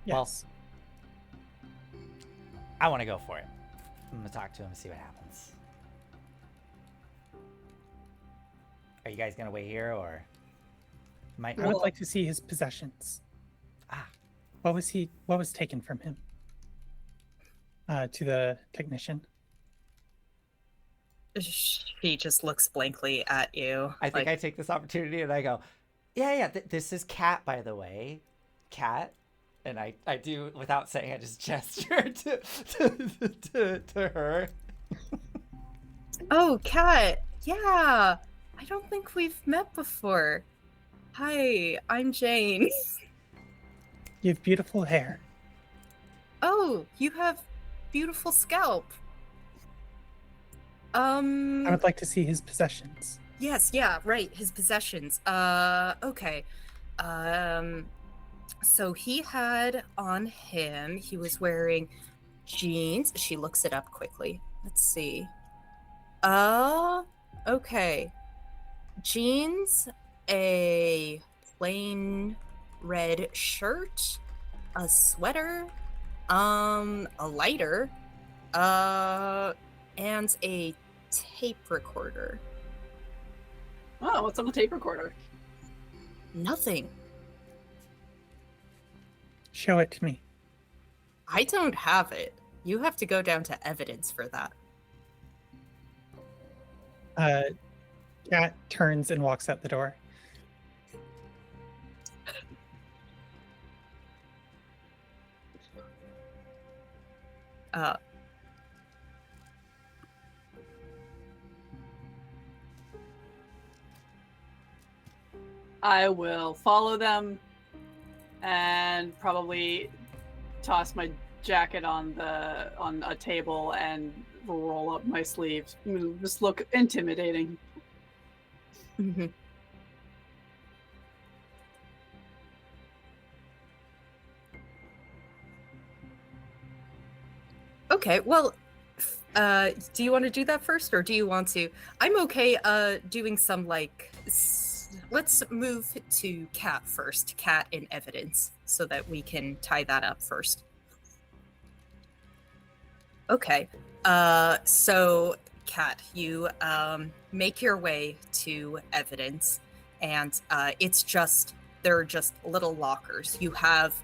Yes. I want to go for it. I'm gonna talk to him and see what happens. Are you guys gonna wait here, or might? I would like to see his possessions. Ah, What was taken from him? To the technician. She just looks blankly at you. I think I take this opportunity and I go, yeah. This is Cat, by the way, Cat, and I do without saying. I just gesture to her. Oh, Kat. Yeah. I don't think we've met before. Hi, I'm Jane. You have beautiful hair. Oh, you have beautiful scalp. I would like to see his possessions. Yes, yeah, right, his possessions. Okay. So he had on him, he was wearing jeans. She looks it up quickly. Let's see. Okay. Jeans, a plain red shirt, a sweater, a lighter, and a tape recorder. Oh, what's on the tape recorder? Nothing. Show it to me. I don't have it. You have to go down to evidence for that. Cat turns and walks out the door. I will follow them and probably toss my jacket on a table and roll up my sleeves. Just look intimidating. Mm-hmm. Okay, well, do you want to do that first, or do you want to? I'm okay doing some, like, let's move to Cat first. Cat in evidence, so that we can tie that up first. Okay, so Cat, you make your way to evidence, and it's just, they're just little lockers. You have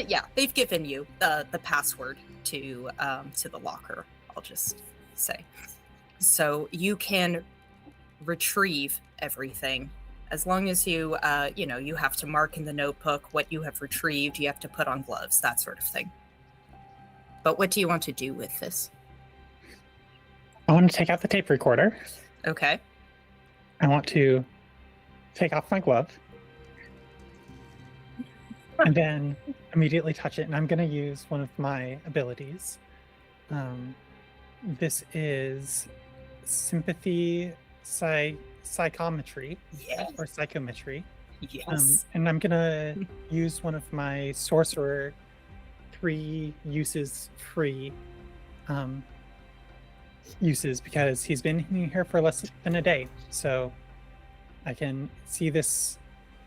yeah, they've given you the password to the locker, I'll just say. So you can retrieve everything. As long as you, you have to mark in the notebook what you have retrieved, you have to put on gloves, that sort of thing. But what do you want to do with this? I want to take out the tape recorder. Okay. I want to take off my glove. And then immediately touch it. And I'm going to use one of my abilities. This is sympathy psychometry. Yeah. Or psychometry. Yes. And I'm going to use one of my sorcerer 3 uses free uses, because he's been here for less than a day. So I can see this.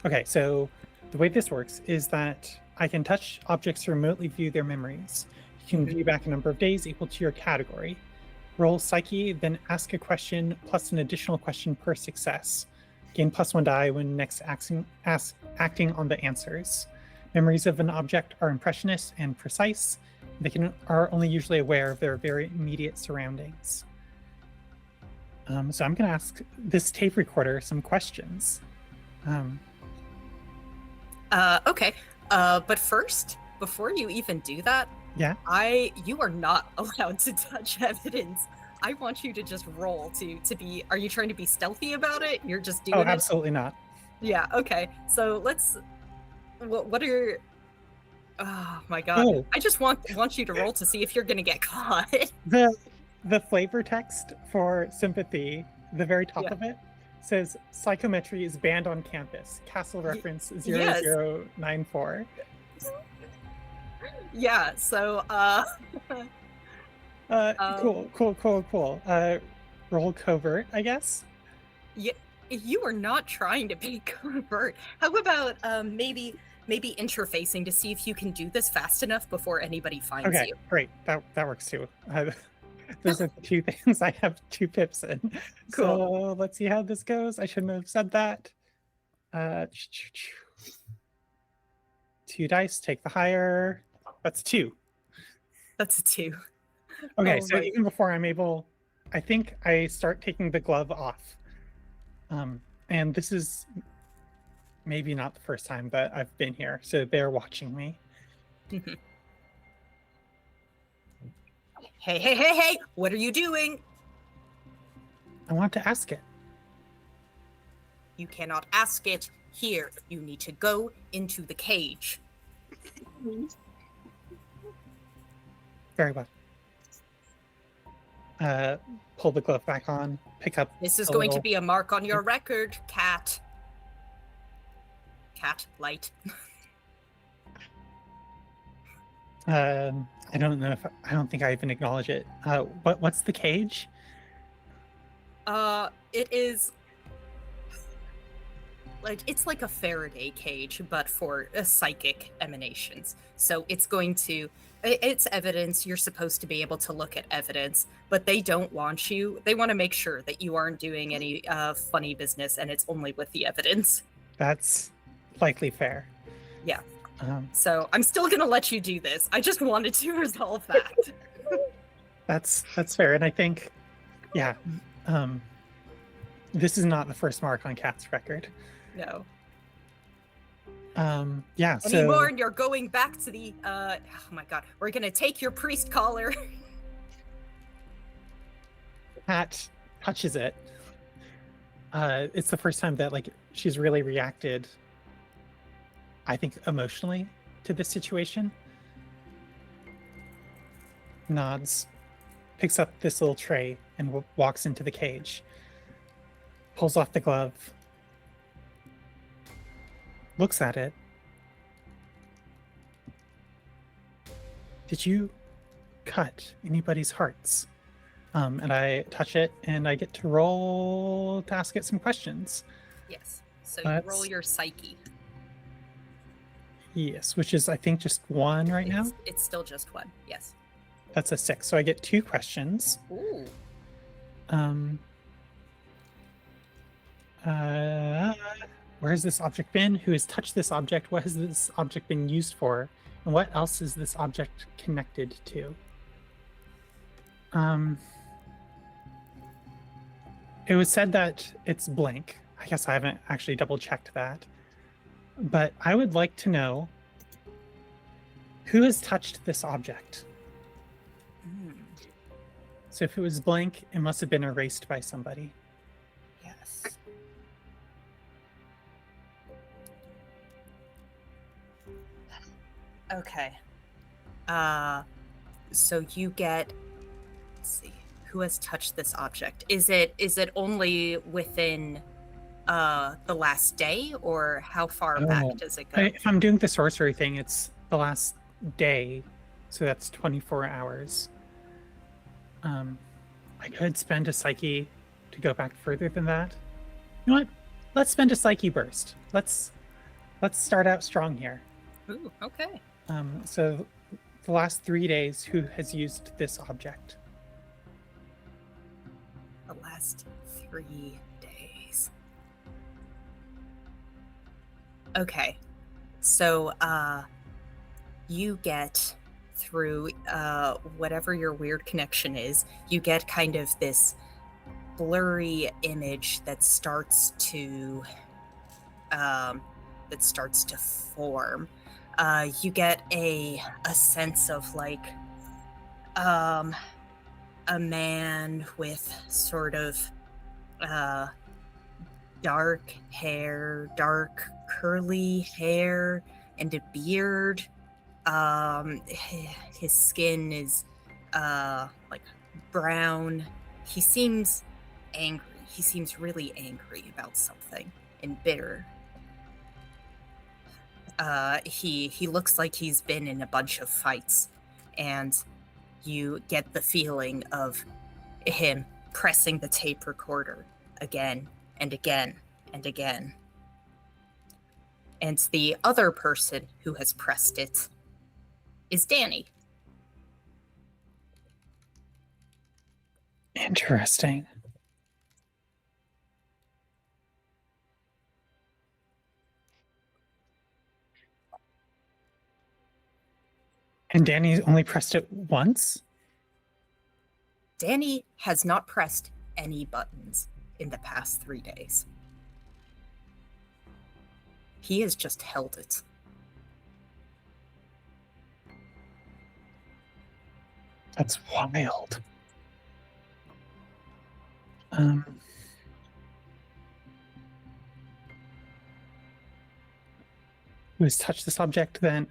Okay, so the way this works is that I can touch objects to remotely view their memories. You can view back a number of days equal to your category. Roll Psyche, then ask a question plus an additional question per success. Gain +1 die when next acting on the answers. Memories of an object are impressionist and precise. They are only usually aware of their very immediate surroundings. So I'm going to ask this tape recorder some questions. Okay. But first, before you even do that, yeah, you are not allowed to touch evidence. I want you to just roll to be. Are you trying to be stealthy about it? You're just doing it? Oh, absolutely not. Yeah. Okay. So let's. What are? Oh my god! Oh. I just want you to roll to see if you're gonna get caught. The flavor text for sympathy, the very top of it, says psychometry is banned on campus. Castle reference 0094. Yeah. So. Cool. Roll covert, I guess. Yeah. You are not trying to be covert. How about maybe maybe interfacing to see if you can do this fast enough before anybody finds Okay, you. great. That works too. Those are the two things I have 2 pips in. Cool. So let's see how this goes. I shouldn't have said that. 2 dice, take the higher. That's 2. That's a 2. Okay, All so right. even before I'm able, I think I start taking the glove off. And this is maybe not the first time that I've been here, so they're watching me. Hey, what are you doing? I want to ask it. You cannot ask it here. You need to go into the cage. Very well. Pull the glove back on, pick up. This is a going to little- be a mark on your record, cat. Cat, light. I don't know if I don't think I even acknowledge it. What's the cage? It is like it's like a Faraday cage, but for psychic emanations. So it's going to, it's evidence. You're supposed to be able to look at evidence, but they don't want you. They want to make sure that you aren't doing any funny business, and it's only with the evidence. That's likely fair. Yeah. So I'm still gonna let you do this. I just wanted to resolve that. that's fair, and I think, yeah, this is not the first mark on Cat's record. No. Yeah. So Anymore, and you're going back to the. Oh my God, we're gonna take your priest collar. Cat touches it. It's the first time that like she's really reacted, I think, emotionally to this situation. Nods, picks up this little tray and walks into the cage. Pulls off the glove. Looks at it. Did you cut anybody's hearts? And I touch it, and I get to roll to ask it some questions. Yes. So you roll your psyche. Yes, which is, I think, just 1 right now. It's still just 1. Yes. That's a 6. So I get 2 questions. Ooh. Where has this object been? Who has touched this object? What has this object been used for? And what else is this object connected to? It was said that it's blank. I guess I haven't actually double checked that. But I would like to know who has touched this object. So if it was blank, it must have been erased by somebody. Yes. Okay. So you get, let's see, who has touched this object? Is it only within the last day, or how far back does it go? If I'm doing the sorcery thing, it's the last day, so that's 24 hours. I could spend a psyche to go back further than that. You know what? Let's spend a psyche burst. Let's start out strong here. Ooh, okay. So the last 3 days, who has used this object? The last 3 days. Okay. So you get, through whatever your weird connection is, you get kind of this blurry image that starts to form. You get a sense of like a man with sort of dark hair, dark curly hair, and a beard. His skin is like brown. He seems angry. He seems really angry about something and bitter. He looks like he's been in a bunch of fights, and you get the feeling of him pressing the tape recorder again and again and again. And the other person who has pressed it is Danny. Interesting. And Danny only pressed it once? Danny has not pressed any buttons in the past 3 days. He has just held it. That's wild. Who has touched this object then?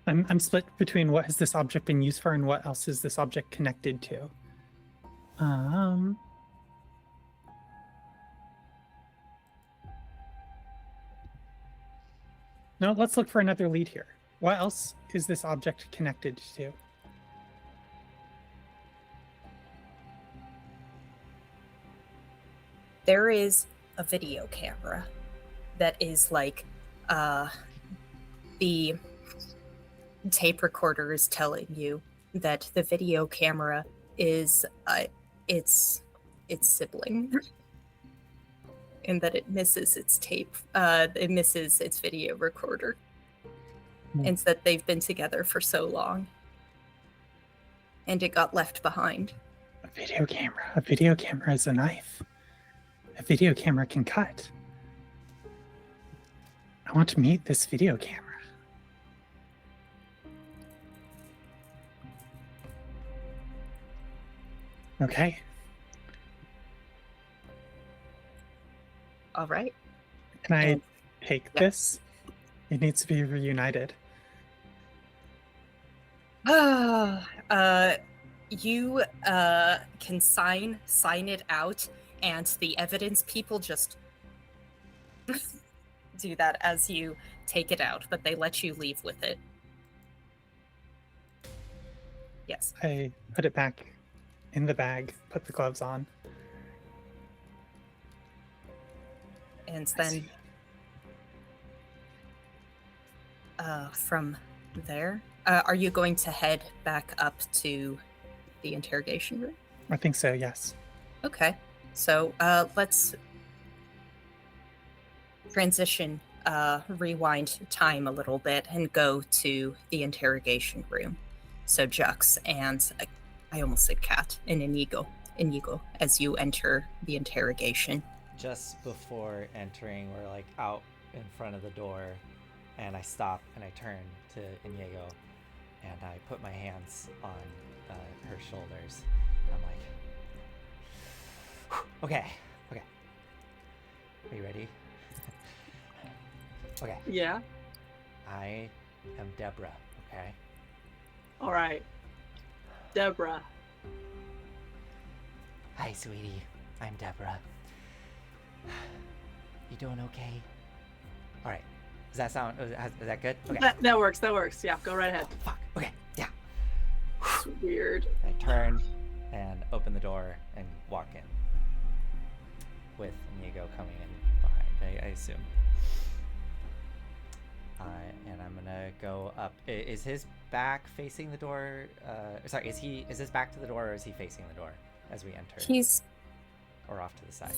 I'm split between what has this object been used for and what else is this object connected to. No, let's look for another lead here. What else is this object connected to? There is a video camera that is like the tape recorder is telling you that the video camera is its sibling, and that it misses its tape. It misses its video recorder, and that they've been together for so long, and it got left behind. A video camera. A video camera is a knife. A video camera can cut. I want to meet this video camera. Okay. All right. Can I take this? It needs to be reunited. You can sign it out, and the evidence people just do that as you take it out, but they let you leave with it. Yes. I put it back in the bag, put the gloves on. And then from there, are you going to head back up to the interrogation room? I think so, yes. Okay. So let's transition, rewind time a little bit and go to the interrogation room. So Jux and I almost said Kat and Iñigo, as you enter the interrogation. Just before entering, we're like out in front of the door, and I stop and I turn to Iñigo and I put my hands on her shoulders. I'm like, okay. Are you ready? Okay. Yeah. I am Deborah, okay? All right. Deborah. Hi, sweetie. I'm Deborah. You doing okay? All right. Does that sound? Is that good? Okay. That works. Yeah, go right ahead. Fuck. Okay. Yeah. It's weird. I turn and open the door and walk in with Iñigo coming in behind, I assume. And I'm gonna go up. Is his back facing the door? Sorry, is his back to the door, or is he facing the door as we enter? He's or off to the side.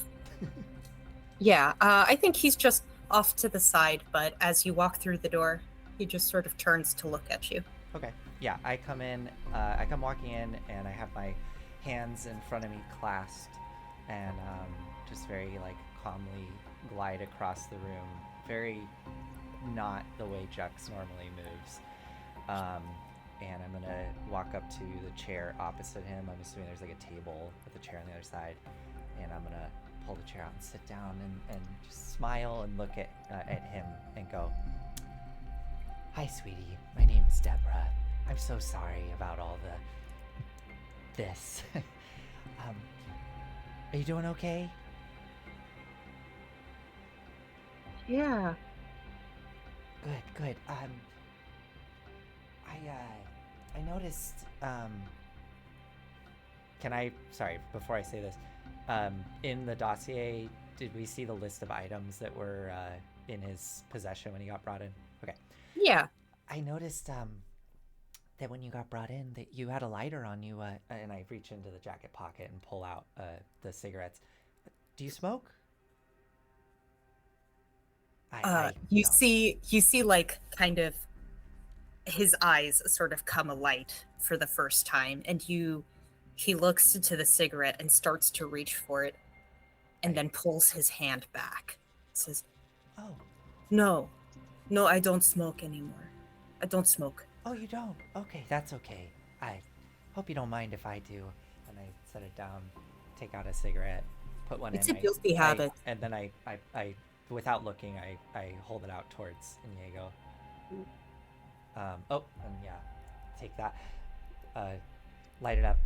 Yeah, I think he's just off to the side, but as you walk through the door, he just sort of turns to look at you. Okay. Yeah, I come in. I come walking in, and I have my hands in front of me clasped, and just very like calmly glide across the room. Very not the way Jux normally moves. And I'm gonna walk up to the chair opposite him. I'm assuming there's like a table with a chair on the other side, and I'm gonna pull the chair out and sit down and just smile and look at him and go, "Hi, sweetie. My name is Deborah. I'm so sorry about all this. Are you doing okay?" Yeah. Good. I noticed. Sorry, before I say this, in the dossier, did we see the list of items that were in his possession when he got brought in? Okay. Yeah. I noticed that when you got brought in, that you had a lighter on you, and I reach into the jacket pocket and pull out the cigarettes. Do you smoke? You don't. see like kind of his eyes sort of come alight for the first time, and he looks to the cigarette and starts to reach for it, and Right. then pulls his hand back. Says, Oh, no, I don't smoke anymore. I don't smoke. oh, you don't? Okay, that's okay. I hope you don't mind if I do. And I set it down, take out a cigarette, put one It's in. a guilty habit. And then I, without looking, I hold it out towards Iñigo. Oh, and yeah, take that. Light it up.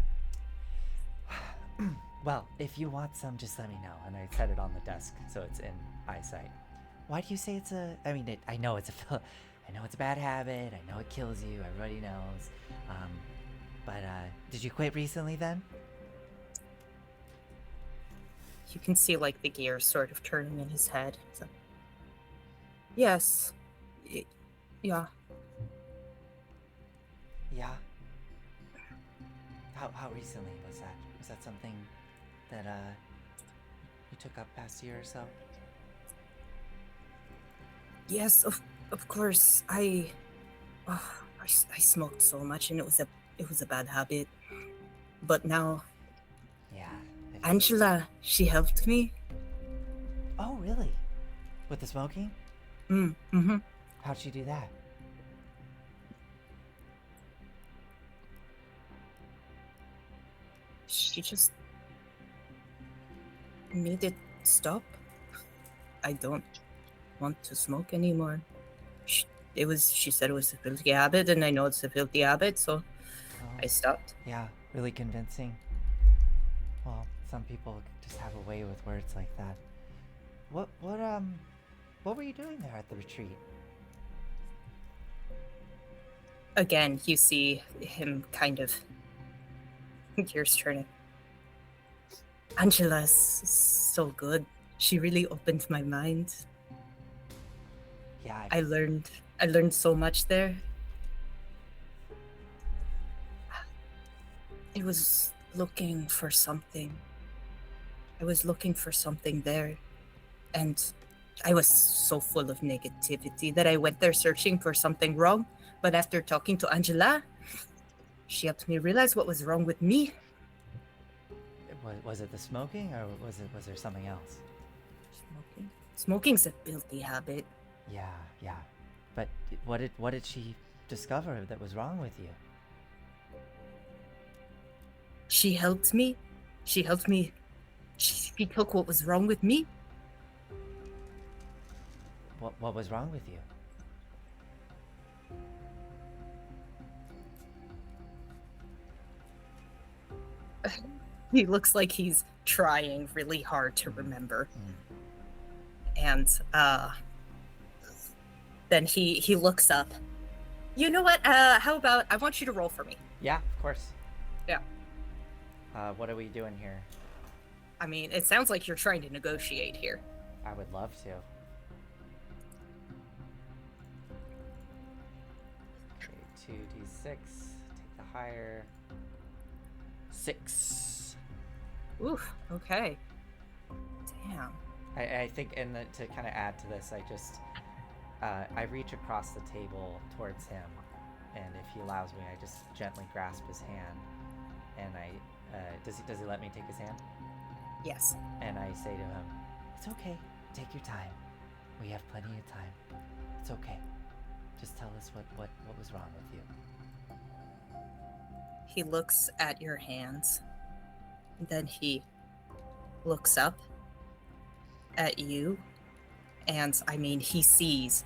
Well, if you want some, just let me know. And I set it on the desk so it's in eyesight. Why do you say it's a? I mean, I know it's a. I know it's a bad habit. I know it kills you. Everybody knows. But did you quit recently then? You can see like the gears sort of turning in his head. So, yes. Yeah. Yeah. How recently was that? Was that something that you took up past year or so? Yes, of course. I smoked so much, and it was a bad habit. But now, Yeah. Angela, she helped me. Oh, really? With the smoking? Mm-hmm. How'd she do that? She just made it stop. I don't want to smoke anymore. She said it was a filthy habit, and I know it's a filthy habit, so I stopped. Yeah, really convincing. Well, some people just have a way with words like that. What were you doing there at the retreat? Again, you see him kind of gears turning. Angela's so good. She really opened my mind. Yeah, I learned so much there. I was looking for something. I was looking for something there. And I was so full of negativity that I went there searching for something wrong. But after talking to Angela, she helped me realize what was wrong with me. Was it the smoking, or was there something else? Smoking's a filthy habit. Yeah. But what did she discover that was wrong with you? She helped me. She took what was wrong with me. What was wrong with you? He looks like he's trying really hard to remember. And then he looks up. You know what? How about I want you to roll for me? Yeah, of course. Yeah. What are we doing here? I mean, it sounds like you're trying to negotiate here. I would love to. Okay, 2d6. Take the higher. 6. Oof. Okay. Damn. I think, and to kind of add to this, I reach across the table towards him, and if he allows me, I just gently grasp his hand, and does he let me take his hand? Yes. And I say to him, "It's okay. Take your time. We have plenty of time. It's okay. Just tell us what was wrong with you." He looks at your hands. Then he looks up at you. And I mean, he sees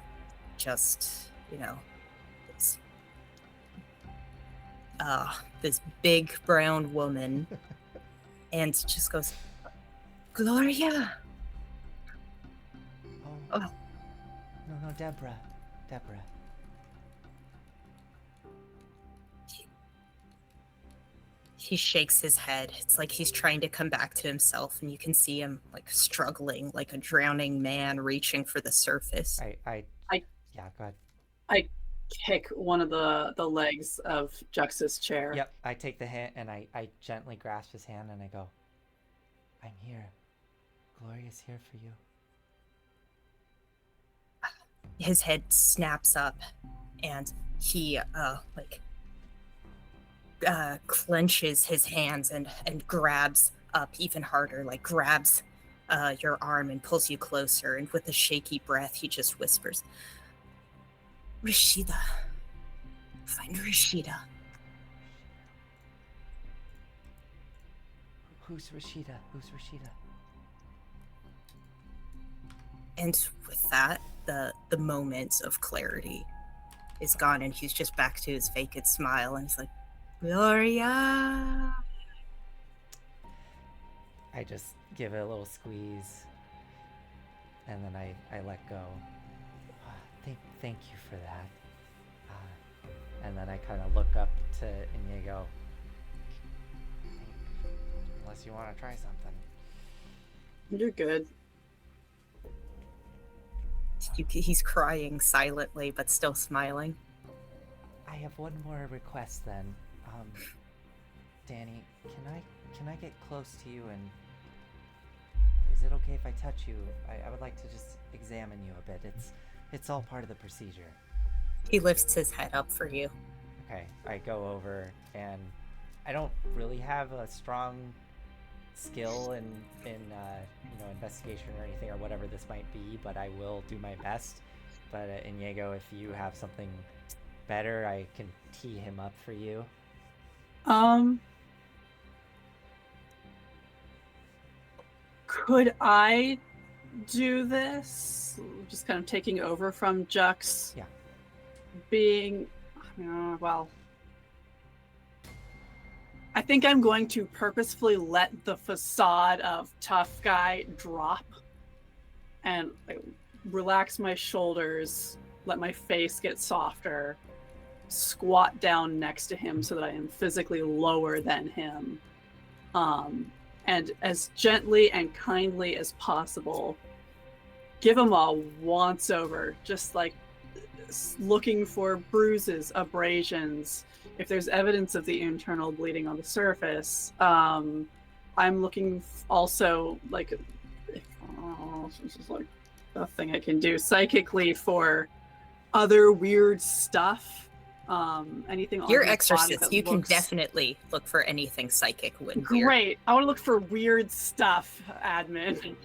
just, this big brown woman and just goes, Gloria. Oh. No, Deborah. He shakes his head. It's like he's trying to come back to himself, and you can see him like struggling, like a drowning man reaching for the surface. Yeah, go ahead. I kick one of the legs of Jux's chair. Yep, I take the hand and I gently grasp his hand and I go, I'm here. Gloria's here for you. His head snaps up, and he clenches his hands and grabs up even harder, like grabs your arm and pulls you closer. And with a shaky breath, he just whispers, Rashida. Find Rashida. Who's Rashida? Who's Rashida? And with that, the moment of clarity is gone, and he's just back to his vacant smile, and he's like, Gloria. I just give it a little squeeze, and then I let go. Thank you for that. And then I kind of look up to Iñigo. Unless you want to try something. You're good. He's crying silently, but still smiling. I have one more request then. Danny, can I get close to you, and is it okay if I touch you? I would like to just examine you a bit. It's all part of the procedure. He lifts his head up for you. Okay, I go over, and I don't really have a strong skill in investigation or anything or whatever this might be, but I will do my best. But Iñigo, if you have something better, I can tee him up for you. Could I do this? Just kind of taking over from Jux. Yeah. Being, well, I think I'm going to purposefully let the facade of tough guy drop and relax my shoulders, let my face get softer, squat down next to him so that I am physically lower than him. And as gently and kindly as possible, give him a once over, just like looking for bruises, abrasions. If there's evidence of the internal bleeding on the surface, I'm looking also like, this is like a thing I can do psychically for other weird stuff. Anything on You're his exorcist. body You that can looks... definitely look for anything psychic when Great. I want to look for weird stuff, admin.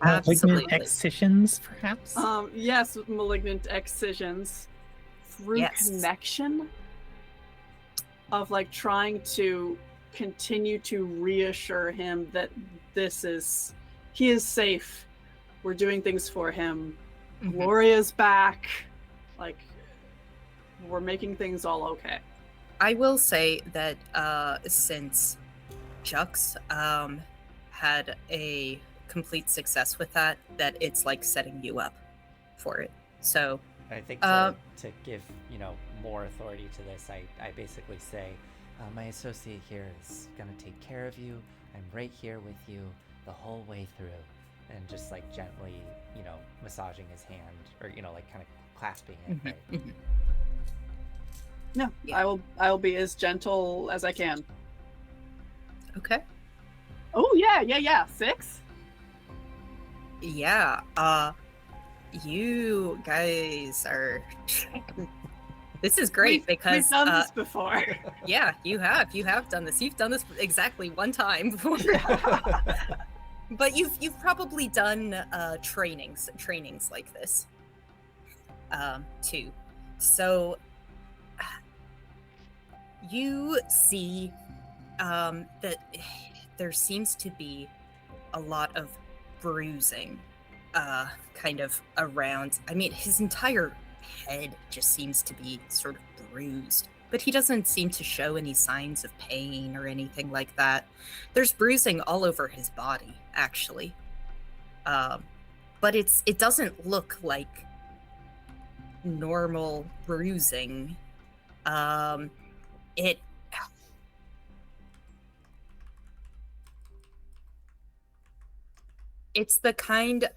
Absolutely. Malignant excisions, perhaps? Yes, malignant excisions. Through connection of like trying to continue to reassure him that he is safe. We're doing things for him. Mm-hmm. Gloria's back. Like, we're making things all okay. I will say that since Jux had a complete success with that it's like setting you up for it. So I think to give more authority to this, I basically say, my associate here is gonna take care of you. I'm right here with you the whole way through, and just like gently, massaging his hand, or like kind of clasping it. Mm-hmm. Right? Mm-hmm. No, yeah. I will be as gentle as I can. Okay. Oh yeah. 6? Yeah. You guys are this is great because we've done this before. Yeah, you have done this. You've done this exactly one time before. But you've probably done trainings like this too. So you see that there seems to be a lot of bruising kind of around. I mean, his entire head just seems to be sort of bruised, but he doesn't seem to show any signs of pain or anything like that. There's bruising all over his body, actually. But it doesn't look like normal bruising. It's the kind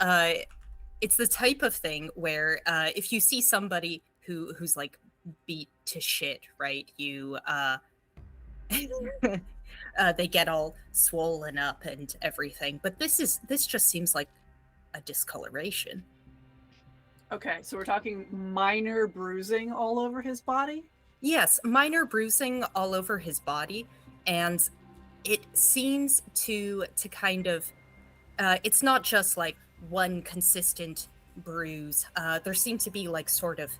it's the type of thing where if you see somebody who's like beat to shit, right? You they get all swollen up and everything. But this just seems like a discoloration. Okay, so we're talking minor bruising all over his body? Yes, minor bruising all over his body, and it seems to kind of it's not just like one consistent bruise. There seem to be like sort of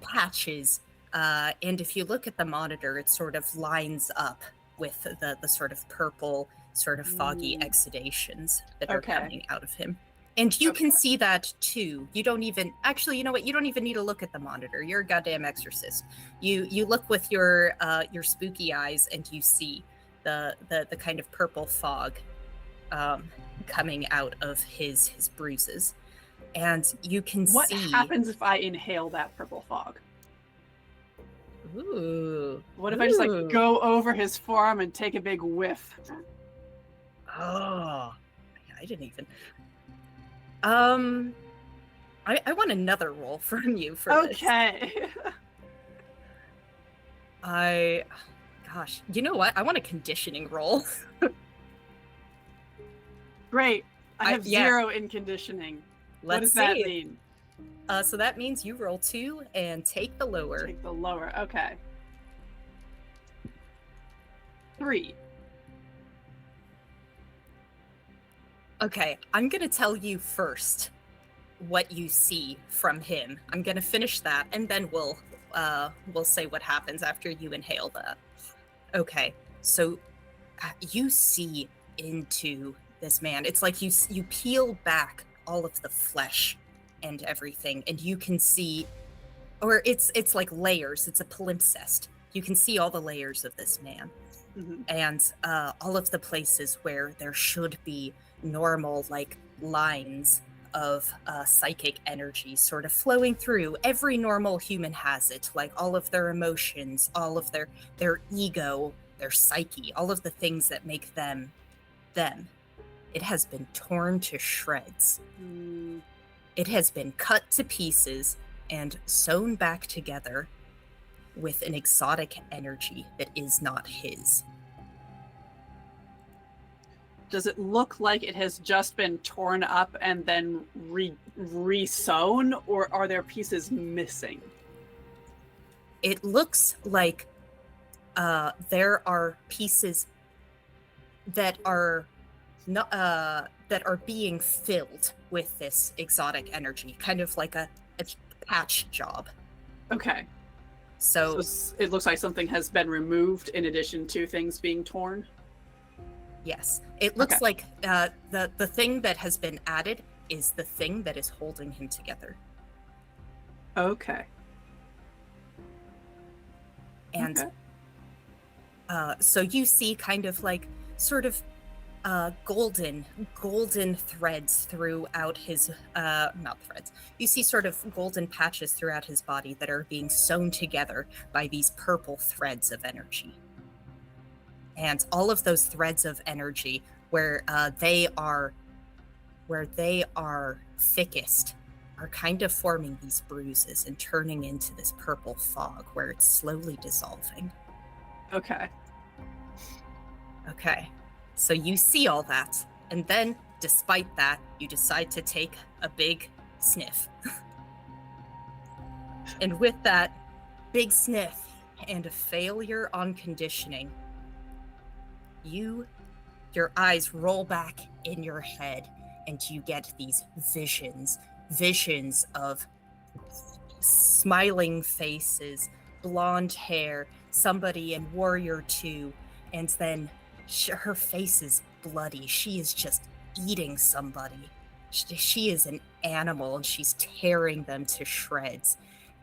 patches, and if you look at the monitor, it sort of lines up with the sort of purple, sort of foggy exudations that are coming out of him. And you can see that too. You don't even actually, you know what? You don't even need to look at the monitor. You're a goddamn exorcist. You look with your spooky eyes, and you see the kind of purple fog coming out of his bruises, and you can see. What happens if I inhale that purple fog? Ooh. What if I just like go over his forearm and take a big whiff? Oh, I didn't even. I want another roll from you for this. Okay. Gosh, you know what? I want a conditioning roll. Great. I have 0 in conditioning. What does that mean? So that means you roll 2 and take the lower. Take the lower. Okay. 3. Okay, I'm gonna tell you first what you see from him. I'm gonna finish that, and then we'll say what happens after you inhale that. Okay, so you see into this man. It's like you peel back all of the flesh and everything, and you can see, or it's like layers. It's a palimpsest. You can see all the layers of this man, and all of the places where there should be normal like lines of psychic energy sort of flowing through. Every normal human has it, like all of their emotions, all of their ego, their psyche, all of the things that make them them. It has been torn to shreds. It has been cut to pieces and sewn back together with an exotic energy that is not his. Does it look like it has just been torn up and then re-sewn, or are there pieces missing? It looks like there are pieces that are being filled with this exotic energy, kind of like a patch job. Okay. So it looks like something has been removed in addition to things being torn? Yes. It looks like the thing that has been added is the thing that is holding him together. Okay. And so you see kind of like sort of golden threads throughout his not threads. You see sort of golden patches throughout his body that are being sewn together by these purple threads of energy. And all of those threads of energy where they are thickest are kind of forming these bruises and turning into this purple fog where it's slowly dissolving. Okay. So you see all that, and then, despite that, you decide to take a big sniff. And with that big sniff and a failure on conditioning, your eyes roll back in your head, and you get these visions of smiling faces, blonde hair, somebody in Warrior 2, and then her face is bloody. She is just eating somebody. She is an animal, and she's tearing them to shreds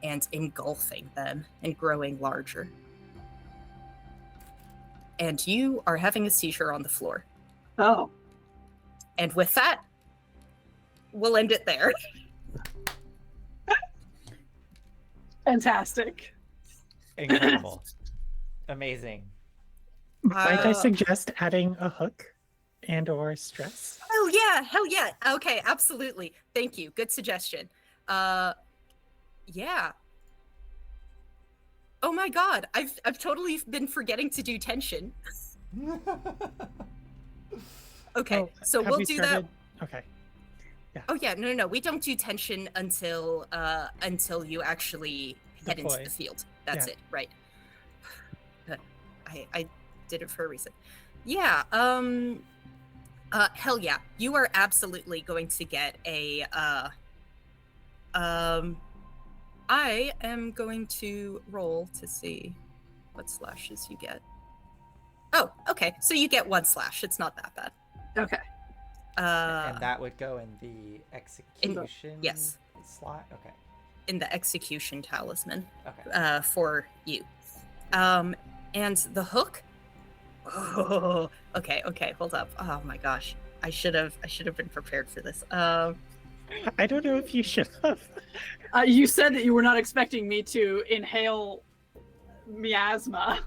and engulfing them and growing larger. And you are having a seizure on the floor. Oh. And with that, we'll end it there. Fantastic. Incredible. Amazing. Might I suggest adding a hook? and/or stress. Hell yeah. Okay, absolutely. Thank you. Good suggestion. Yeah. Oh my god, I've totally been forgetting to do tension. Okay, Oh, so have we'll we do started? that. Okay. Oh yeah, no. We don't do tension until you actually head into Deploy. the field. That's Yeah. it, right? Good. I did it for a reason. Yeah. Hell yeah, you are absolutely going to get a. I am going to roll to see what slashes you get. Oh, okay. So you get 1 slash. It's not that bad. Okay. And that would go in the execution yes. slot? Okay. In the execution talisman. Okay. For you. And the hook? Oh, okay, hold up. Oh my gosh. I should have been prepared for this. I don't know if you should have. You said that you were not expecting me to inhale miasma.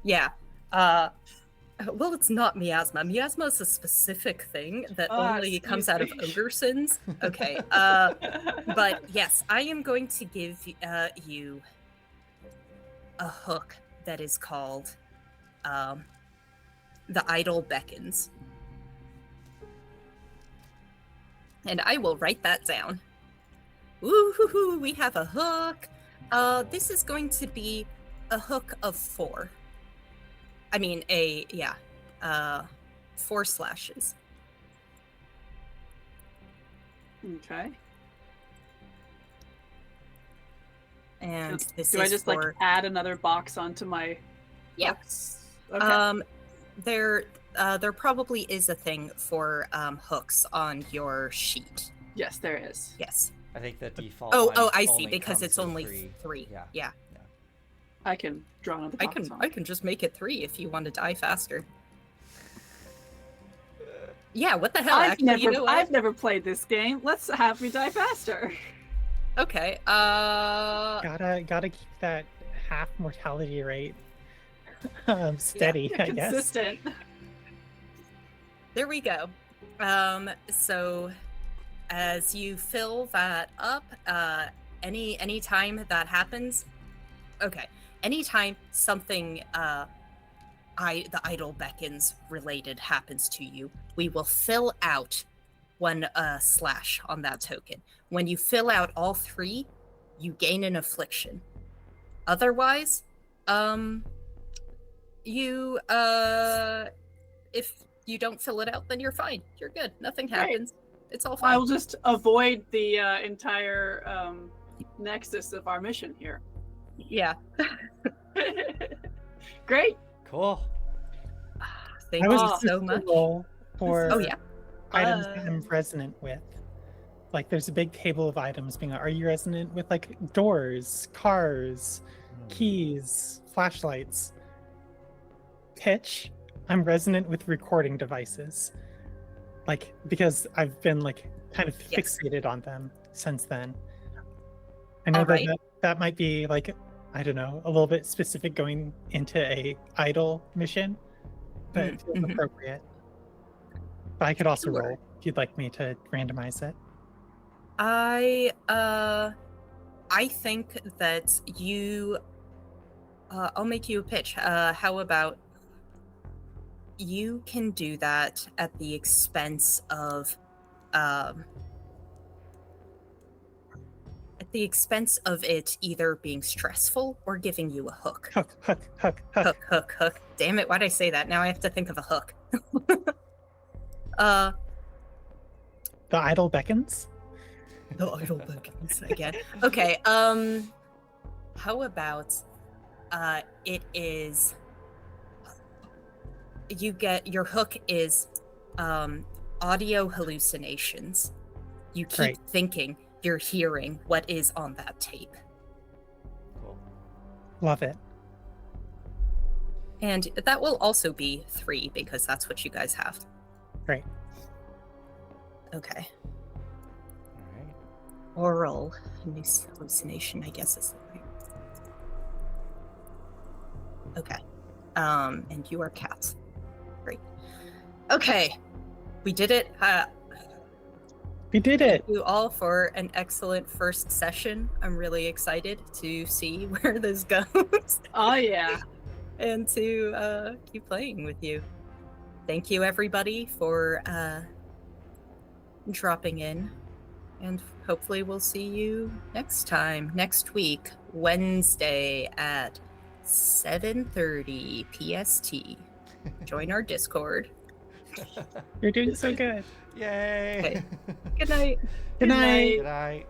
Yeah. Well, it's not miasma. Miasma is a specific thing that only comes out of ogre sins. Okay. But yes, I am going to give you a hook that is called The Idol Beckons. And I will write that down. Ooh, we have a hook. This is going to be a hook of 4. I mean, 4 slashes. Okay. And this do is I just for... like add another box onto my hooks? Okay. There probably is a thing for hooks on your sheet. Yes, there is. Yes. I think the default. Oh, I see. only Because comes it's with only 3. Yeah. I can draw another box. I can just make it 3 if you want to die faster. Yeah. What the hell? I've never played this game. Let's have me die faster. Okay. Gotta keep that half mortality rate steady. I guess. Consistent. There we go. So as you fill that up, any time that happens, okay. Anytime something the Idol Beckons related happens to you, we will fill out 1 slash on that token. When you fill out all 3, you gain an affliction. Otherwise, you if you don't fill it out, then you're fine. You're good. Nothing happens. Right. It's all fine. I will just avoid the entire nexus of our mission here. Yeah. Great. Cool. Thank you so much. For items that I'm Uh, resonant with. Like there's a big table of items being like, are you resonant with like doors, cars, keys, flashlights? Pitch, I'm resonant with recording devices. Like, because I've been like kind of fixated on them since then. I know that might be like, I don't know, a little bit specific going into a idol mission, but it feels appropriate. But I could also roll if you'd like me to randomize it. I think that you I'll make you a pitch. How about you can do that at the expense of it either being stressful or giving you a hook. Hook. Damn it, why'd I say that? Now I have to think of a hook. The Idol Beckons? The Idol Beckons again. Okay, how about it is you get your hook is audio hallucinations. You keep thinking you're hearing what is on that tape. Cool. Love it. And that will also be 3 because that's what you guys have. Great. Okay. All right. Oral hallucination, I guess is the right. Okay. And you are cats. Great. Okay. We did it. We did it. Thank you all for an excellent first session. I'm really excited to see where this goes Oh yeah. and to keep playing with you. Thank you, everybody, for dropping in. And hopefully we'll see you next time, next week, Wednesday at 7:30 PST. Join our Discord. You're doing so good. Yay! Okay. Good night. Good night. Good night.